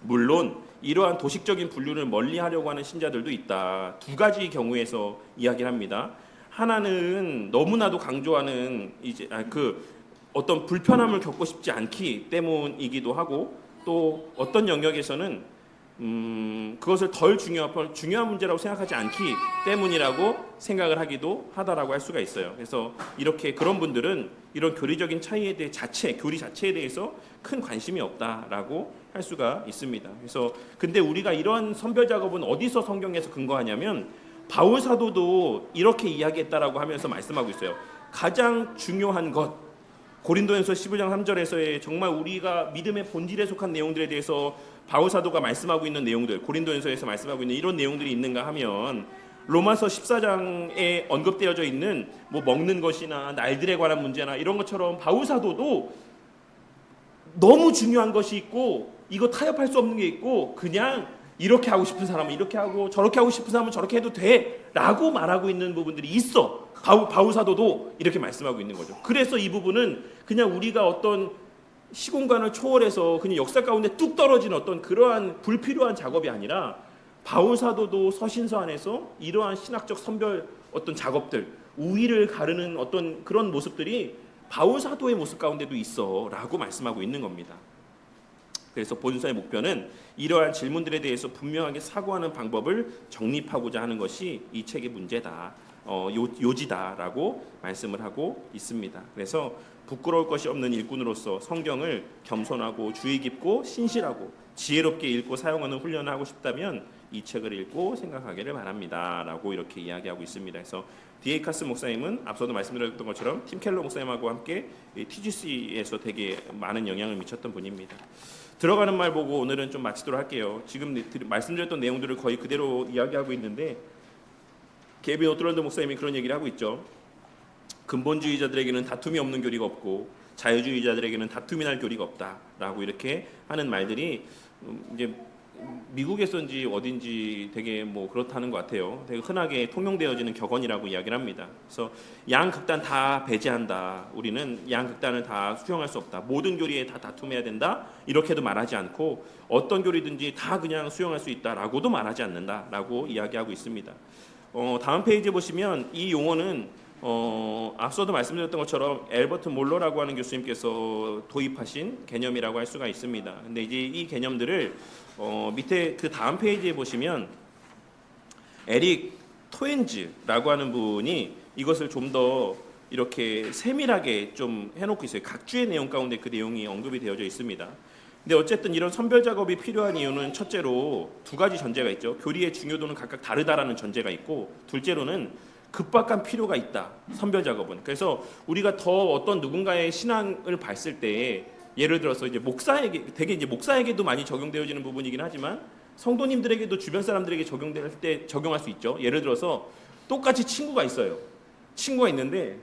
물론 이러한 도식적인 분류를 멀리하려고 하는 신자들도 있다. 두 가지 경우에서 이야기를 합니다. 하나는 너무나도 강조하는 어떤 불편함을 겪고 싶지 않기 때문이기도 하고, 또 어떤 영역에서는 그것을 덜 중요한 문제라고 생각하지 않기 때문이라고 생각을 하기도 하다라고 할 수가 있어요. 그래서 이렇게 그런 분들은 이런 교리적인 차이에 대해 교리 자체에 대해서 큰 관심이 없다라고 할 수가 있습니다. 그래서 근데 우리가 이런 선별 작업은 어디서 성경에서 근거하냐면, 바울 사도도 이렇게 이야기했다라고 하면서 말씀하고 있어요. 가장 중요한 것, 고린도전서 11장 3절에서의 정말 우리가 믿음의 본질에 속한 내용들에 대해서 바울 사도가 말씀하고 있는 내용들, 고린도전서에서 말씀하고 있는 이런 내용들이 있는가 하면, 로마서 14장에 언급되어져 있는 뭐 먹는 것이나 날들에 관한 문제나 이런 것처럼 바울 사도도 너무 중요한 것이 있고 이거 타협할 수 없는 게 있고, 그냥 이렇게 하고 싶은 사람은 이렇게 하고 저렇게 하고 싶은 사람은 저렇게 해도 돼라고 말하고 있는 부분들이 있어. 바울 사도도 이렇게 말씀하고 있는 거죠. 그래서 이 부분은 그냥 우리가 어떤 시공간을 초월해서 그냥 역사 가운데 뚝 떨어진 어떤 그러한 불필요한 작업이 아니라, 바울 사도도 서신서 안에서 이러한 신학적 선별 어떤 작업들, 우위를 가르는 어떤 그런 모습들이 바울 사도의 모습 가운데도 있어라고 말씀하고 있는 겁니다. 그래서 본서의 목표는 이러한 질문들에 대해서 분명하게 사고하는 방법을 정립하고자 하는 것이 이 책의 문제다, 요지다라고 말씀을 하고 있습니다. 그래서 부끄러울 것이 없는 일꾼으로서 성경을 겸손하고 주의 깊고 신실하고 지혜롭게 읽고 사용하는 훈련을 하고 싶다면 이 책을 읽고 생각하기를 바랍니다 라고 이렇게 이야기하고 있습니다. 그래서 D.A. 카스 목사님은 앞서도 말씀드렸던 것처럼 팀 켈러 목사님하고 함께 TGC에서 되게 많은 영향을 미쳤던 분입니다. 들어가는 말 보고 오늘은 좀 마치도록 할게요. 지금 말씀드렸던 내용들을 거의 그대로 이야기하고 있는데, 게빈 오틀런드 목사님이 그런 얘기를 하고 있죠. 근본주의자들에게는 다툼이 없는 교리가 없고 자유주의자들에게는 다툼이 날 교리가 없다라고 이렇게 하는 말들이 이제 미국에서인지 어딘지 되게 뭐 그렇다는 것 같아요. 되게 흔하게 통용되어지는 격언이라고 이야기를 합니다. 그래서 양극단 다 배제한다. 우리는 양극단을 다 수용할 수 없다. 모든 교리에 다 다툼해야 된다. 이렇게도 말하지 않고 어떤 교리든지 다 그냥 수용할 수 있다라고도 말하지 않는다라고 이야기하고 있습니다. 다음 페이지에 보시면 이 용어는 앞서도 말씀드렸던 것처럼 엘버트 몰러라고 하는 교수님께서 도입하신 개념이라고 할 수가 있습니다. 근데 이제 이 개념들을 밑에 그 다음 페이지에 보시면 에릭 토엔즈라고 하는 분이 이것을 좀 더 이렇게 세밀하게 좀 해놓고 있어요. 각주의 내용 가운데 그 내용이 언급이 되어져 있습니다. 근데 어쨌든 이런 선별 작업이 필요한 이유는 첫째로 두 가지 전제가 있죠. 교리의 중요도는 각각 다르다라는 전제가 있고, 둘째로는 급박한 필요가 있다. 선별 작업은. 그래서 우리가 더 어떤 누군가의 신앙을 봤을 때, 예를 들어서 이제 목사에게도 많이 적용되어지는 부분이긴 하지만 성도님들에게도 주변 사람들에게 적용될 때 적용할 수 있죠. 예를 들어서 똑같이 친구가 있어요. 친구가 있는데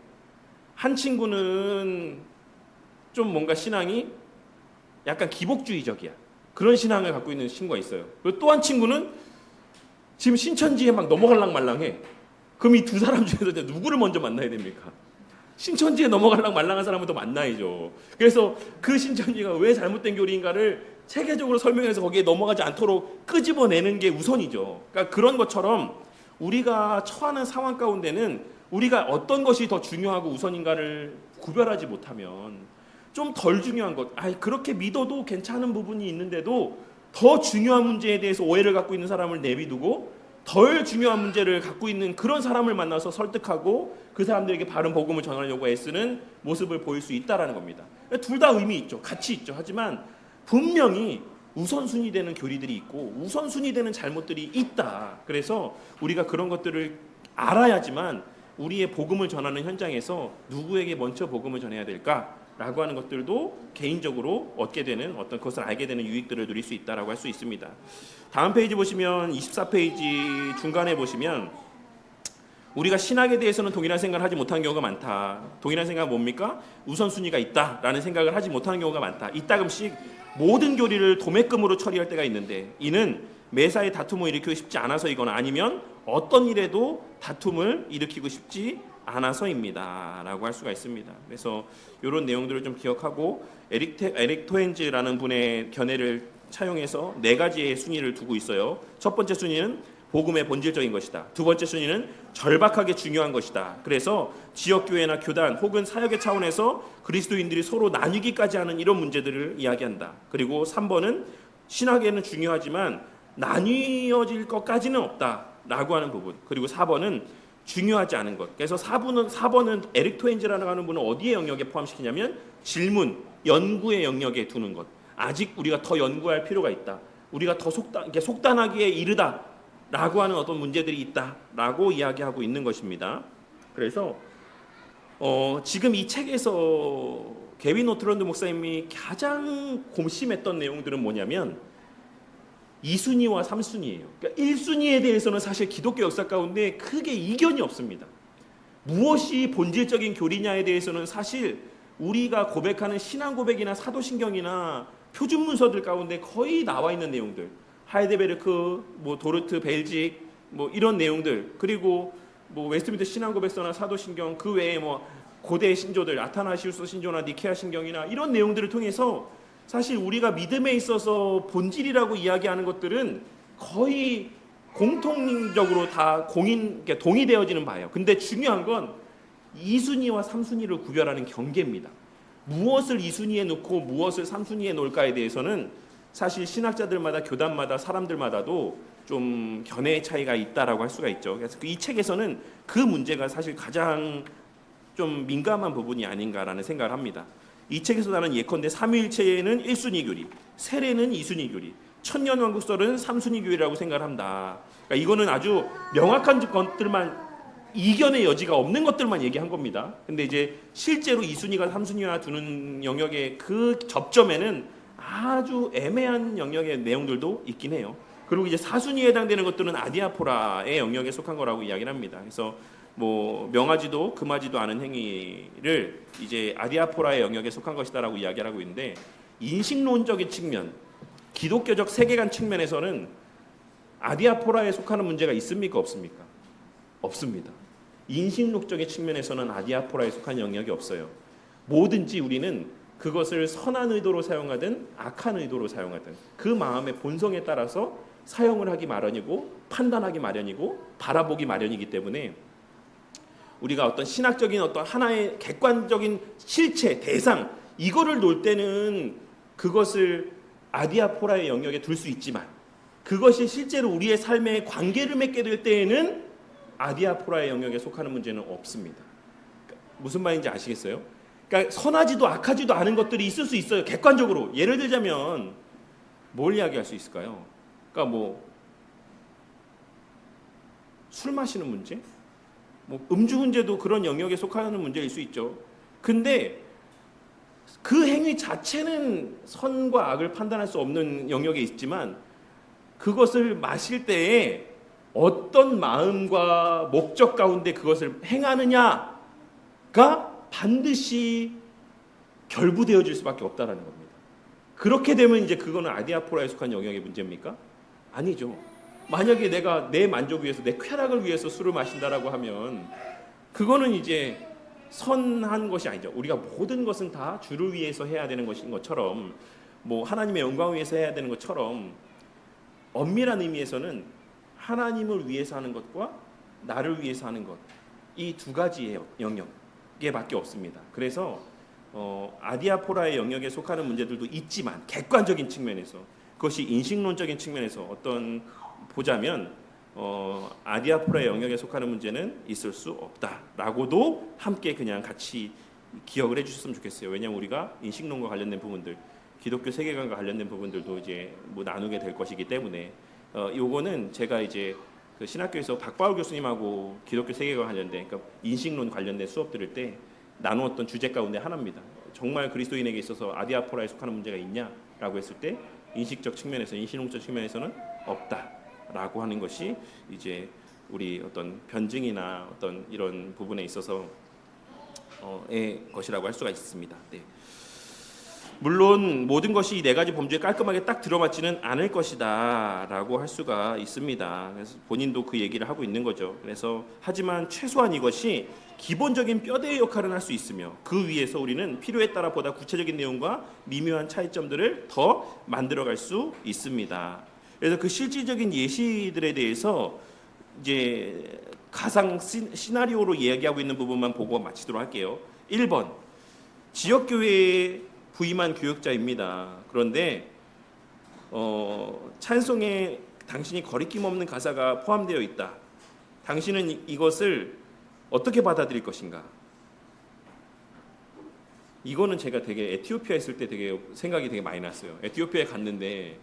한 친구는 좀 뭔가 신앙이 약간 기복주의적이야. 그런 신앙을 갖고 있는 친구가 있어요. 그리고 또 한 친구는 지금 신천지에 막 넘어갈랑 말랑해. 그럼 이 두 사람 중에서 누구를 먼저 만나야 됩니까? 신천지에 넘어가려고 말랑한 사람은 더 만나야죠. 그래서 그 신천지가 왜 잘못된 교리인가를 체계적으로 설명해서 거기에 넘어가지 않도록 끄집어내는 게 우선이죠. 그러니까 그런 것처럼 우리가 처하는 상황 가운데는 우리가 어떤 것이 더 중요하고 우선인가를 구별하지 못하면 좀 덜 중요한 것, 그렇게 믿어도 괜찮은 부분이 있는데도 더 중요한 문제에 대해서 오해를 갖고 있는 사람을 내비두고 덜 중요한 문제를 갖고 있는 그런 사람을 만나서 설득하고 그 사람들에게 바른 복음을 전하려고 애쓰는 모습을 보일 수 있다라는 겁니다. 둘 다 의미 있죠. 가치 있죠. 하지만 분명히 우선순위 되는 교리들이 있고 우선순위 되는 잘못들이 있다. 그래서 우리가 그런 것들을 알아야지만 우리의 복음을 전하는 현장에서 누구에게 먼저 복음을 전해야 될까라고 하는 것들도 개인적으로 얻게 되는 어떤 것을 알게 되는 유익들을 누릴 수 있다라고 할 수 있습니다. 다음 페이지 보시면 24페이지 중간에 보시면 우리가 신학에 대해서는 동일한 생각을 하지 못하는 경우가 많다. 동일한 생각은 뭡니까? 우선순위가 있다라는 생각을 하지 못하는 경우가 많다. 이따금씩 모든 교리를 도매금으로 처리할 때가 있는데 이는 매사에 다툼을 일으키고 싶지 않아서이거나 아니면 어떤 일에도 다툼을 일으키고 싶지 않아서입니다 라고 할 수가 있습니다. 그래서 이런 내용들을 좀 기억하고 에릭 토헨즈라는 분의 견해를 차용해서 4가지의 순위를 두고 있어요. 첫 번째 순위는 복음의 본질적인 것이다. 두 번째 순위는 절박하게 중요한 것이다. 그래서 지역교회나 교단 혹은 사역의 차원에서 그리스도인들이 서로 나뉘기까지 하는 이런 문제들을 이야기한다. 그리고 3번은 신학에는 중요하지만 나뉘어질 것까지는 없다라고 하는 부분. 그리고 4번은 중요하지 않은 것. 그래서 4번은 에릭 토헨즈라는 하는 분은 어디에 영역에 포함시키냐면 질문, 연구의 영역에 두는 것. 아직 우리가 더 연구할 필요가 있다. 우리가 더 속단하기에 이르다라고 하는 어떤 문제들이 있다라고 이야기하고 있는 것입니다. 그래서 지금 이 책에서 개빈 오트런드 목사님이 가장 고심했던 내용들은 뭐냐면 2순위와 3순위예요. 그러니까 1순위에 대해서는 사실 기독교 역사 가운데 크게 이견이 없습니다. 무엇이 본질적인 교리냐에 대해서는 사실 우리가 고백하는 신앙 고백이나 사도신경이나 표준 문서들 가운데 거의 나와 있는 내용들, 하이데베르크, 도르트, 벨직, 이런 내용들, 그리고 웨스트민스터 신앙 고백서나 사도신경, 그 외에 고대 신조들, 아타나시우스 신조나 니케아 신경이나 이런 내용들을 통해서 사실 우리가 믿음에 있어서 본질이라고 이야기하는 것들은 거의 공통적으로 다 동의되어지는 바예요. 근데 중요한 건 2순위와 3순위를 구별하는 경계입니다. 무엇을 2순위에 놓고 무엇을 3순위에 놓을까에 대해서는 사실 신학자들마다 교단마다 사람들마다도 좀 견해의 차이가 있다라고 할 수가 있죠. 그래서 이 책에서는 그 문제가 사실 가장 좀 민감한 부분이 아닌가라는 생각을 합니다. 이 책에서 나는 예컨대 삼위일체는 1순위 교리, 세례는 2순위 교리, 천년왕국설은 3순위 교리라고 생각을 한다. 그러니까 이거는 아주 명확한 것들만, 이견의 여지가 없는 것들만 얘기한 겁니다. 근데 이제 실제로 2순위가 3순위와 두는 영역의 그 접점에는 아주 애매한 영역의 내용들도 있긴 해요. 그리고 이제 4순위에 해당되는 것들은 아디아포라의 영역에 속한 거라고 이야기를 합니다. 그래서 명하지도 금하지도 않은 행위를 이제 아디아포라의 영역에 속한 것이다라고 이야기를 하고 있는데, 인식론적인 측면, 기독교적 세계관 측면에서는 아디아포라에 속하는 문제가 있습니까? 없습니까? 없습니다. 인식론적인 측면에서는 아디아포라에 속한 영역이 없어요. 뭐든지 우리는 그것을 선한 의도로 사용하든 악한 의도로 사용하든 그 마음의 본성에 따라서 사용을 하기 마련이고 판단하기 마련이고 바라보기 마련이기 때문에 우리가 어떤 신학적인 어떤 하나의 객관적인 실체, 대상, 이거를 놓을 때는 그것을 아디아포라의 영역에 둘 수 있지만, 그것이 실제로 우리의 삶에 관계를 맺게 될 때에는 아디아포라의 영역에 속하는 문제는 없습니다. 무슨 말인지 아시겠어요? 그러니까 선하지도 악하지도 않은 것들이 있을 수 있어요. 객관적으로. 예를 들자면 뭘 이야기할 수 있을까요? 그러니까 술 마시는 문제? 음주운전도 그런 영역에 속하는 문제일 수 있죠. 근데 그 행위 자체는 선과 악을 판단할 수 없는 영역에 있지만, 그것을 마실 때에 어떤 마음과 목적 가운데 그것을 행하느냐가 반드시 결부되어질 수밖에 없다라는 겁니다. 그렇게 되면 이제 그거는 아디아포라에 속한 영역의 문제입니까? 아니죠. 만약에 내가 내 만족 위해서, 내 쾌락을 위해서 술을 마신다라고 하면 그거는 이제 선한 것이 아니죠. 우리가 모든 것은 다 주를 위해서 해야 되는 것인 것처럼, 뭐 하나님의 영광을 위해서 해야 되는 것처럼, 엄밀한 의미에서는 하나님을 위해서 하는 것과 나를 위해서 하는 것, 이 두 가지의 영역에밖에 없습니다. 그래서 아디아포라의 영역에 속하는 문제들도 있지만, 객관적인 측면에서, 그것이 인식론적인 측면에서 어떤 보자면 아디아포라의 영역에 속하는 문제는 있을 수 없다라고도 함께 그냥 같이 기억을 해주셨으면 좋겠어요. 왜냐하면 우리가 인식론과 관련된 부분들, 기독교 세계관과 관련된 부분들도 이제 뭐 나누게 될 것이기 때문에 요거는 제가 이제 그 신학교에서 박바울 교수님하고 기독교 세계관 관련된, 그러니까 인식론 관련된 수업 들을 때 나누었던 주제 가운데 하나입니다. 정말 그리스도인에게 있어서 아디아포라에 속하는 문제가 있냐라고 했을 때 인식적 측면에서, 인식론적 측면에서는 없다라고 하는 것이 이제 우리 어떤 변증이나 어떤 이런 부분에 있어서의 것이라고 할 수가 있습니다. 네. 물론 모든 것이 이 네 가지 범주에 깔끔하게 딱 들어맞지는 않을 것이다라고 할 수가 있습니다. 그래서 본인도 그 얘기를 하고 있는 거죠. 그래서 하지만 최소한 이것이 기본적인 뼈대의 역할을 할 수 있으며, 그 위에서 우리는 필요에 따라 보다 구체적인 내용과 미묘한 차이점들을 더 만들어갈 수 있습니다. 그래서 그 실질적인 예시들에 대해서 이제 가상 시나리오로 이야기하고 있는 부분만 보고 마치도록 할게요. 1번, 지역교회에 부임한 교역자입니다. 그런데 찬송에 당신이 거리낌 없는 가사가 포함되어 있다. 당신은 이것을 어떻게 받아들일 것인가? 이거는 제가 되게 에티오피아에 있을 때 되게 생각이 되게 많이 났어요. 에티오피아에 갔는데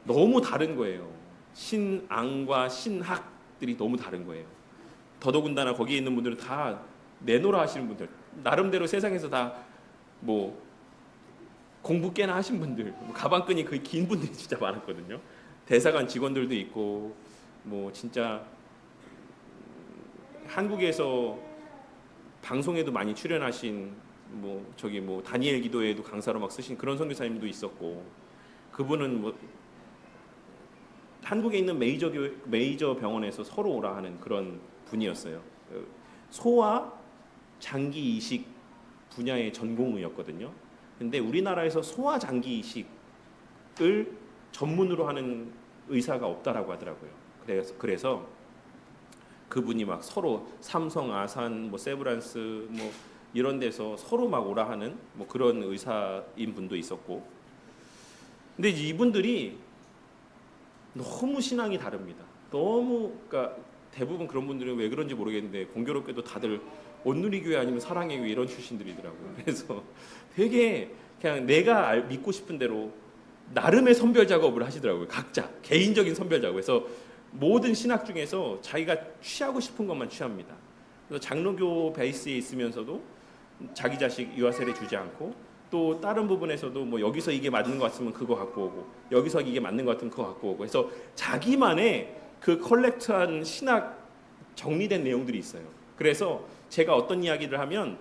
너무 다른 거예요. 신앙과 신학들이 너무 다른 거예요. 더더군다나 거기에 있는 분들은 다 내노라 하시는 분들, 나름대로 세상에서 다 뭐 공부 꽤나 하신 분들, 가방끈이 거의 긴 분들이 진짜 많았거든요. 대사관 직원들도 있고, 뭐 진짜 한국에서 방송에도 많이 출연하신 뭐 저기 뭐 다니엘 기도에도 강사로 막 쓰신 그런 선교사님도 있었고, 그분은 뭐 한국에 있는 메이저 병원에서 서로 오라 하는 그런 분이었어요. 소아 장기 이식 분야의 전공의였거든요. 근데 우리나라에서 소아 장기 이식을 전문으로 하는 의사가 없다라고 하더라고요. 그래서 그분이 막 서로 삼성, 아산, 뭐 세브란스 뭐 이런 데서 서로 막 오라 하는 뭐 그런 의사인 분도 있었고, 근데 이분들이 너무 신앙이 다릅니다. 너무, 그러니까 대부분 그런 분들은 왜 그런지 모르겠는데 공교롭게도 다들 온누리교회 아니면 사랑의 교회 이런 출신들이더라고요. 그래서 되게 그냥 내가 믿고 싶은 대로 나름의 선별 작업을 하시더라고요. 각자 개인적인 선별 작업. 그래서 모든 신학 중에서 자기가 취하고 싶은 것만 취합니다. 그래서 장로교 베이스에 있으면서도 자기 자식 유아세례 주지 않고, 또 다른 부분에서도 뭐 여기서 이게 맞는 것 같으면 그거 갖고 오고, 여기서 이게 맞는 것 같으면 그거 갖고 오고 해서 자기만의 그 컬렉트한 신학 정리된 내용들이 있어요. 그래서 제가 어떤 이야기를 하면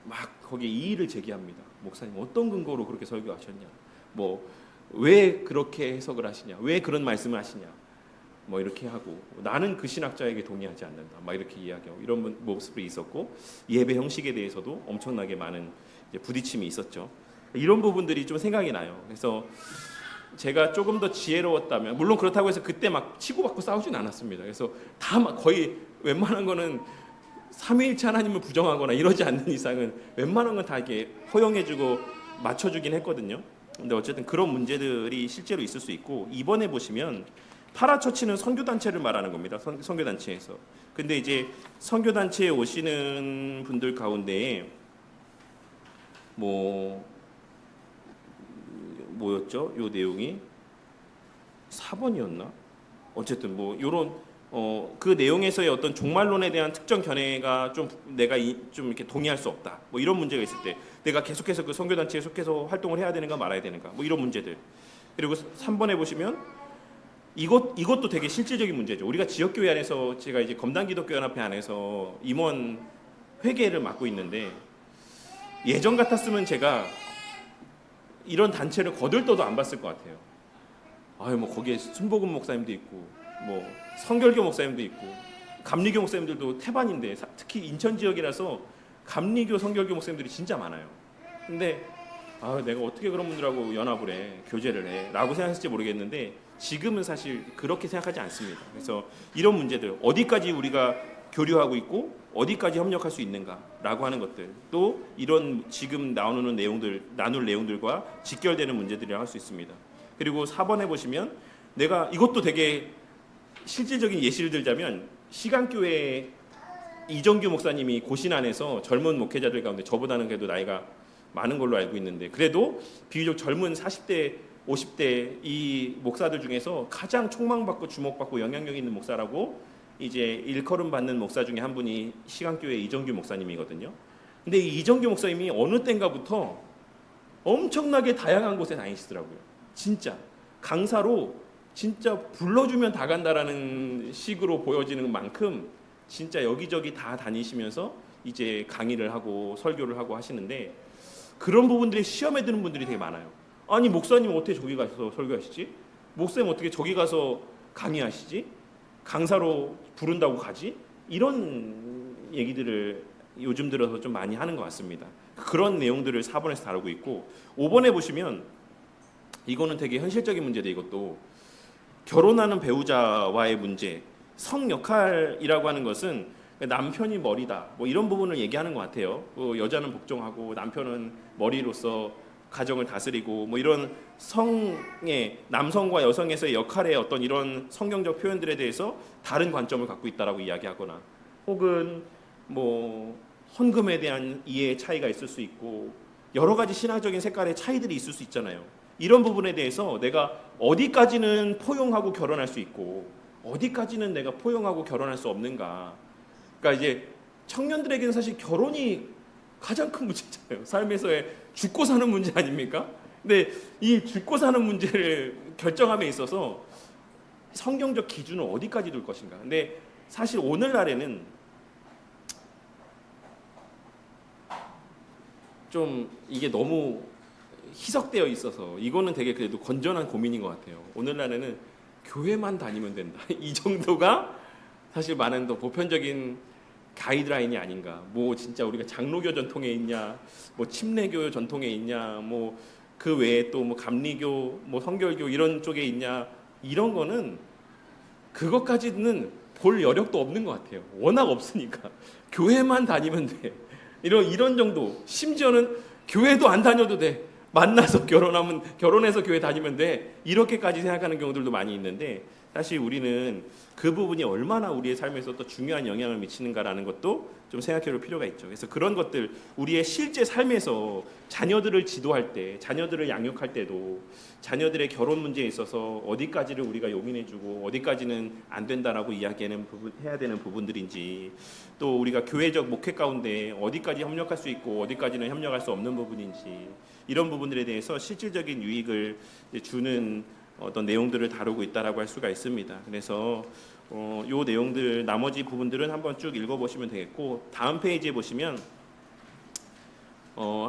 막 거기에 이의를 제기합니다. 목사님 어떤 근거로 그렇게 설교하셨냐, 뭐 왜 그렇게 해석을 하시냐, 왜 그런 말씀을 하시냐, 뭐 이렇게 하고, 나는 그 신학자에게 동의하지 않는다, 막 이렇게 이야기하고, 이런 모습이 있었고, 예배 형식에 대해서도 엄청나게 많은 이제 부딪힘이 있었죠. 이런 부분들이 좀 생각이 나요. 그래서 제가 조금 더 지혜로웠다면, 물론 그렇다고 해서 그때 막 치고받고 싸우진 않았습니다. 그래서 다 막 거의 웬만한 거는 삼위일체 하나님을 부정하거나 이러지 않는 이상은 웬만한 건 다 이렇게 허용해주고 맞춰주긴 했거든요. 근데 어쨌든 그런 문제들이 실제로 있을 수 있고, 이번에 보시면 파라처치는 선교단체를 말하는 겁니다. 선교단체에서. 근데 이제 선교단체에 오시는 분들 가운데 뭐였죠? 요 내용이 4번이었나? 어쨌든 뭐 요런 그 내용에서의 어떤 종말론에 대한 특정 견해가 좀 내가 좀 이렇게 동의할 수 없다, 뭐 이런 문제가 있을 때 내가 계속해서 그 선교단체에 속해서 활동을 해야 되는가 말아야 되는가, 뭐 이런 문제들. 그리고 3번에 보시면 이것도 되게 실질적인 문제죠. 우리가 지역교회 안에서, 제가 이제 검단기독교연합회 안에서 임원 회계를 맡고 있는데, 예전 같았으면 제가 이런 단체를 거들떠도 안 봤을 것 같아요. 아유, 뭐 거기에 순복음 목사님도 있고, 뭐 성결교 목사님도 있고, 감리교 목사님들도 태반인데 특히 인천 지역이라서 감리교 성결교 목사님들이 진짜 많아요. 근데 내가 어떻게 그런 분들하고 연합을 해, 교제를 해 라고 생각했을지 모르겠는데 지금은 사실 그렇게 생각하지 않습니다. 그래서 이런 문제들 어디까지 우리가 교류하고 있고 어디까지 협력할 수 있는가라고 하는 것들, 또 이런 지금 나오는 내용들, 나눌 내용들과 직결되는 문제들이라고 할 수 있습니다. 그리고 4번에 보시면 내가 이것도 되게 실질적인 예시를 들자면 시간교회 이정규 목사님이 고신 안에서 젊은 목회자들 가운데 저보다는 그래도 나이가 많은 걸로 알고 있는데 그래도 비교적 젊은 40대 50대 이 목사들 중에서 가장 촉망받고 주목받고 영향력 있는 목사라고 이제 일컬음 받는 목사 중에 한 분이 시간교회 이정규 목사님이거든요. 근데 이 이정규 목사님이 어느 때인가부터 엄청나게 다양한 곳에 다니시더라고요. 진짜 강사로 진짜 불러주면 다 간다라는 식으로 보여지는 만큼 진짜 여기저기 다 다니시면서 이제 강의를 하고 설교를 하고 하시는데 그런 부분들이 시험에 드는 분들이 되게 많아요. 아니 목사님 어떻게 저기 가서 설교하시지? 목사님 어떻게 저기 가서 강의하시지? 강사로 부른다고 가지? 이런 얘기들을 요즘 들어서 좀 많이 하는 것 같습니다. 그런 내용들을 4번에서 다루고 있고 5번에 보시면 이거는 되게 현실적인 문제인데 이것도 결혼하는 배우자와의 문제, 성 역할이라고 하는 것은 남편이 머리다 뭐 이런 부분을 얘기하는 것 같아요. 여자는 복종하고 남편은 머리로서 가정을 다스리고 뭐 이런 성의 남성과 여성에서의 역할의 어떤 이런 성경적 표현들에 대해서 다른 관점을 갖고 있다라고 이야기하거나 혹은 뭐 헌금에 대한 이해의 차이가 있을 수 있고 여러 가지 신화적인 색깔의 차이들이 있을 수 있잖아요. 이런 부분에 대해서 내가 어디까지는 포용하고 결혼할 수 있고 어디까지는 내가 포용하고 결혼할 수 없는가. 그러니까 이제 청년들에게는 사실 결혼이 가장 큰 문제잖아요. 삶에서의 죽고 사는 문제 아닙니까? 근데 이 죽고 사는 문제를 결정함에 있어서 성경적 기준을 어디까지 둘 것인가. 근데 사실 오늘날에는 좀 이게 너무 희석되어 있어서 이거는 되게 그래도 건전한 고민인 것 같아요. 오늘날에는 교회만 다니면 된다. 이 정도가 사실 많은 더 보편적인 가이드라인이 아닌가. 뭐 진짜 우리가 장로교 전통에 있냐, 뭐 침례교 전통에 있냐, 뭐 그 외에 또 뭐 감리교, 뭐 성결교 이런 쪽에 있냐, 이런 거는 그것까지는 볼 여력도 없는 것 같아요. 워낙 없으니까 교회만 다니면 돼. 이런 정도. 심지어는 교회도 안 다녀도 돼. 만나서 결혼해서 교회 다니면 돼. 이렇게까지 생각하는 경우들도 많이 있는데 사실 우리는 그 부분이 얼마나 우리의 삶에서 또 중요한 영향을 미치는가라는 것도 좀 생각해 볼 필요가 있죠. 그래서 그런 것들 우리의 실제 삶에서 자녀들을 지도할 때, 자녀들을 양육할 때도 자녀들의 결혼 문제에 있어서 어디까지를 우리가 용인해주고 어디까지는 안 된다라고 이야기하는 부분, 해야 되는 부분들인지, 또 우리가 교회적 목회 가운데 어디까지 협력할 수 있고 어디까지는 협력할 수 없는 부분인지, 이런 부분들에 대해서 실질적인 유익을 주는 어떤 내용들을 다루고 있다라고 할 수가 있습니다. 그래서 요 내용들 나머지 부분들은 한번 쭉 읽어보시면 되겠고, 다음 페이지에 보시면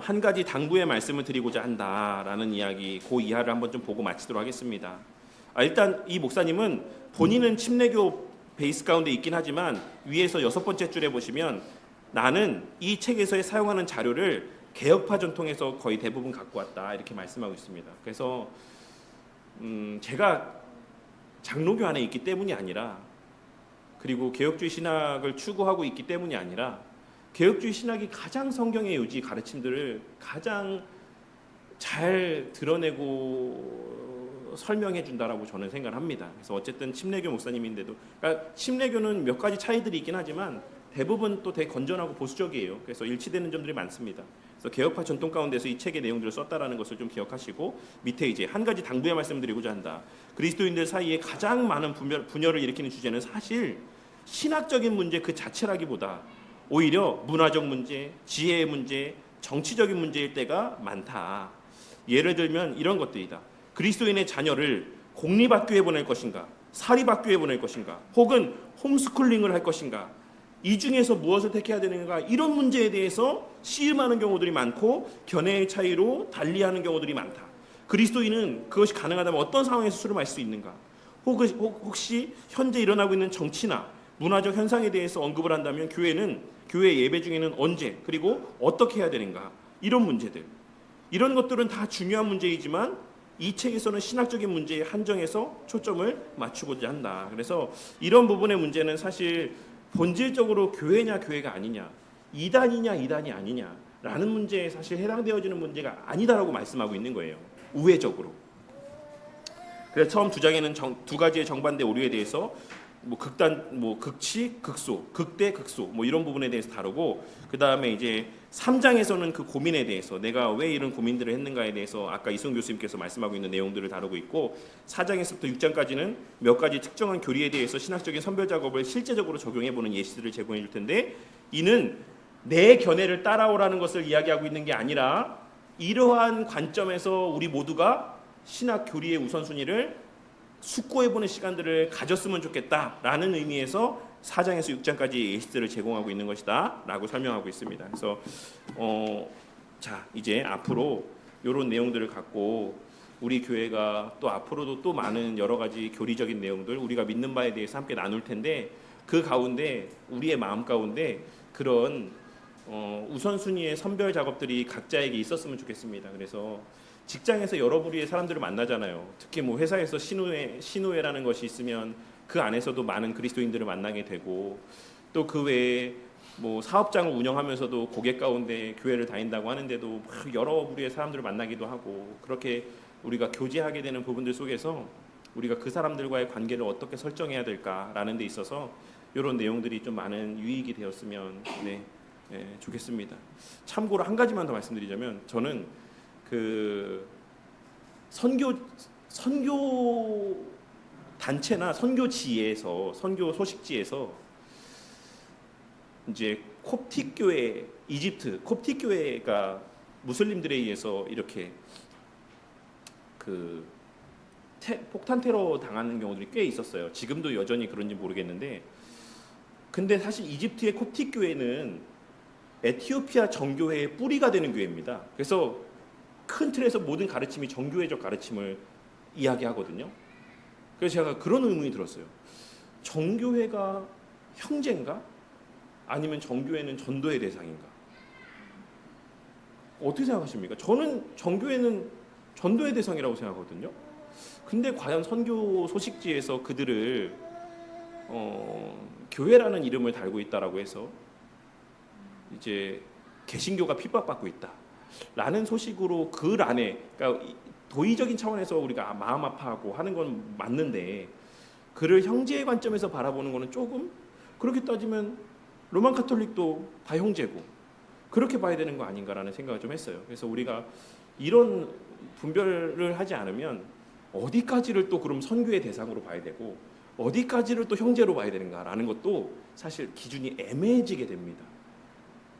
한 가지 당부의 말씀을 드리고자 한다라는 이야기, 그 이하를 한번 좀 보고 마치도록 하겠습니다. 일단 이 목사님은 본인은 침례교 베이스 가운데 있긴 하지만 위에서 6번째 줄에 보시면 나는 이 책에서 사용하는 자료를 개혁파 전통에서 거의 대부분 갖고 왔다 이렇게 말씀하고 있습니다. 그래서 제가 장로교 안에 있기 때문이 아니라, 그리고 개혁주의 신학을 추구하고 있기 때문이 아니라 개혁주의 신학이 가장 성경의 요지 가르침들을 가장 잘 드러내고 설명해 준다라고 저는 생각을 합니다. 그래서 어쨌든 침례교 목사님인데도, 그러니까 침례교는 몇 가지 차이들이 있긴 하지만 대부분 또 되게 건전하고 보수적이에요. 그래서 일치되는 점들이 많습니다. 그래서 개혁파 전통 가운데서 이 책의 내용들을 썼다라는 것을 좀 기억하시고, 밑에 이제 한 가지 당부의 말씀을 드리고자 한다. 그리스도인들 사이에 가장 많은 분열을 일으키는 주제는 사실 신학적인 문제 그 자체라기보다 오히려 문화적 문제, 지혜의 문제, 정치적인 문제일 때가 많다. 예를 들면 이런 것들이다. 그리스도인의 자녀를 공립학교에 보낼 것인가, 사립학교에 보낼 것인가, 혹은 홈스쿨링을 할 것인가, 이 중에서 무엇을 택해야 되는가, 이런 문제에 대해서 씨름하는 경우들이 많고 견해의 차이로 달리하는 경우들이 많다. 그리스도인은 그것이 가능하다면 어떤 상황에서 수렴할 수 있는가, 혹시 현재 일어나고 있는 정치나 문화적 현상에 대해서 언급을 한다면 교회 예배 중에는 언제 그리고 어떻게 해야 되는가, 이런 문제들, 이런 것들은 다 중요한 문제이지만 이 책에서는 신학적인 문제에 한정해서 초점을 맞추고자 한다. 그래서 이런 부분의 문제는 사실 본질적으로 교회냐 교회가 아니냐, 이단이냐 이단이 아니냐라는 문제에 사실 해당되어지는 문제가 아니다라고 말씀하고 있는 거예요. 우회적으로. 그래서 처음 두 장에는 두 가지의 정반대 오류에 대해서 극치, 극소, 극대, 극소 이런 부분에 대해서 다루고, 그 다음에 이제 3장에서는 그 고민에 대해서 내가 왜 이런 고민들을 했는가에 대해서 아까 이승훈 교수님께서 말씀하고 있는 내용들을 다루고 있고, 4장에서부터 6장까지는 몇 가지 특정한 교리에 대해서 신학적인 선별 작업을 실제적으로 적용해보는 예시들을 제공해 줄 텐데, 이는 내 견해를 따라오라는 것을 이야기하고 있는 게 아니라 이러한 관점에서 우리 모두가 신학 교리의 우선순위를 숙고해보는 시간들을 가졌으면 좋겠다라는 의미에서 4장에서 6장까지 예시들을 제공하고 있는 것이다 라고 설명하고 있습니다. 그래서 자, 이제 앞으로 이런 내용들을 갖고 우리 교회가 또 앞으로도 또 많은 여러 가지 교리적인 내용들, 우리가 믿는 바에 대해서 함께 나눌 텐데, 그 가운데 우리의 마음 가운데 그런 우선순위의 선별 작업들이 각자에게 있었으면 좋겠습니다. 그래서 직장에서 여러 부류의 사람들을 만나잖아요. 특히 회사에서 신우회라는 것이 있으면 그 안에서도 많은 그리스도인들을 만나게 되고, 또 그 외에 사업장을 운영하면서도 고객 가운데 교회를 다닌다고 하는데도 여러 부류의 사람들을 만나기도 하고, 그렇게 우리가 교제하게 되는 부분들 속에서 우리가 그 사람들과의 관계를 어떻게 설정해야 될까라는 데 있어서 이런 내용들이 좀 많은 유익이 되었으면 좋겠습니다. 참고로 한 가지만 더 말씀드리자면, 저는 그 선교 단체나 선교지에서, 선교 소식지에서 이제 콥틱 교회, 이집트 콥틱 교회가 무슬림들에 의해서 이렇게 그 폭탄 테러 당하는 경우들이 꽤 있었어요. 지금도 여전히 그런지 모르겠는데, 근데 사실 이집트의 콥틱 교회는 에티오피아 정교회의 뿌리가 되는 교회입니다. 그래서 큰 틀에서 모든 가르침이 정교회적 가르침을 이야기하거든요. 그래서 제가 그런 의문이 들었어요. 정교회가 형제인가? 아니면 정교회는 전도의 대상인가? 어떻게 생각하십니까? 저는 정교회는 전도의 대상이라고 생각하거든요. 근데 과연 선교 소식지에서 그들을 교회라는 이름을 달고 있다라고 해서 이제 개신교가 핍박받고 있다라는 소식으로 글 안에, 그러니까 도의적인 차원에서 우리가 마음 아파하고 하는 건 맞는데, 그를 형제의 관점에서 바라보는 거는 조금, 그렇게 따지면 로만 가톨릭도 다 형제고 그렇게 봐야 되는 거 아닌가라는 생각을 좀 했어요. 그래서 우리가 이런 분별을 하지 않으면 어디까지를 또 그럼 선교의 대상으로 봐야 되고 어디까지를 또 형제로 봐야 되는가라는 것도 사실 기준이 애매해지게 됩니다.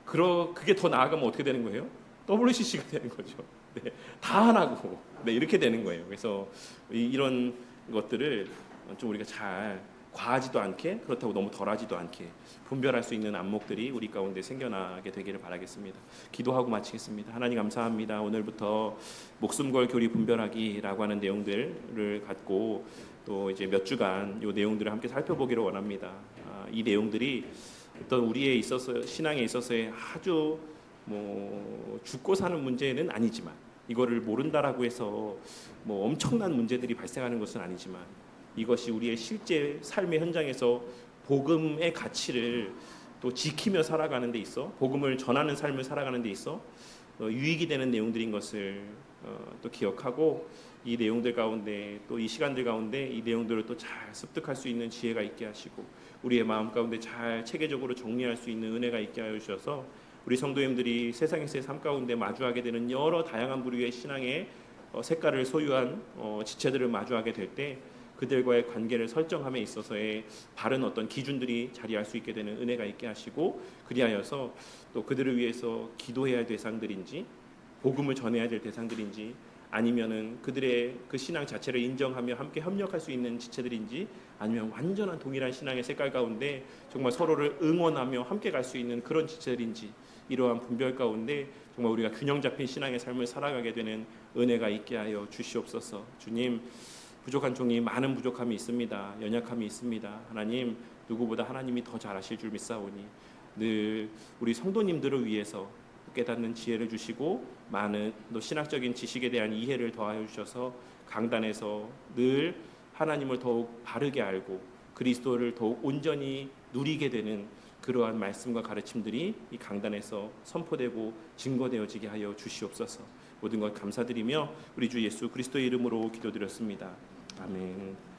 그게 더 나아가면 어떻게 되는 거예요? WCC가 되는 거죠. 네, 다 하나고, 네, 이렇게 되는 거예요. 그래서 이런 것들을 좀 우리가 잘 과하지도 않게, 그렇다고 너무 덜하지도 않게 분별할 수 있는 안목들이 우리 가운데 생겨나게 되기를 바라겠습니다. 기도하고 마치겠습니다. 하나님 감사합니다. 오늘부터 목숨 걸 교리 분별하기라고 하는 내용들을 갖고 또 이제 몇 주간 이 내용들을 함께 살펴보기를 원합니다. 이 내용들이 어떤 우리에 있어서, 신앙에 있어서의 아주 죽고 사는 문제는 아니지만, 이거를 모른다라고 해서 엄청난 문제들이 발생하는 것은 아니지만, 이것이 우리의 실제 삶의 현장에서 복음의 가치를 또 지키며 살아가는 데 있어, 복음을 전하는 삶을 살아가는 데 있어 유익이 되는 내용들인 것을 또 기억하고, 이 내용들 가운데, 또 이 시간들 가운데 이 내용들을 또 잘 습득할 수 있는 지혜가 있게 하시고, 우리의 마음 가운데 잘 체계적으로 정리할 수 있는 은혜가 있게 하여 주셔서, 우리 성도님들이 세상에서의 삶 가운데 마주하게 되는 여러 다양한 부류의 신앙의 색깔을 소유한 지체들을 마주하게 될 때, 그들과의 관계를 설정함에 있어서의 바른 어떤 기준들이 자리할 수 있게 되는 은혜가 있게 하시고, 그리하여서 또 그들을 위해서 기도해야 할 대상들인지, 복음을 전해야 될 대상들인지, 아니면은 그들의 그 신앙 자체를 인정하며 함께 협력할 수 있는 지체들인지, 아니면 완전한 동일한 신앙의 색깔 가운데 정말 서로를 응원하며 함께 갈 수 있는 그런 지체들인지, 이러한 분별 가운데 정말 우리가 균형 잡힌 신앙의 삶을 살아가게 되는 은혜가 있게 하여 주시옵소서. 주님, 부족한 종이 많은 부족함이 있습니다. 연약함이 있습니다. 하나님, 누구보다 하나님이 더 잘하실 줄 믿사오니 늘 우리 성도님들을 위해서 깨닫는 지혜를 주시고 많은 또 신학적인 지식에 대한 이해를 더하여 주셔서 강단에서 늘 하나님을 더욱 바르게 알고 그리스도를 더욱 온전히 누리게 되는 그러한 말씀과 가르침들이 이 강단에서 선포되고 증거되어지게 하여 주시옵소서. 모든 것 감사드리며 우리 주 예수 그리스도의 이름으로 기도드렸습니다. 아멘.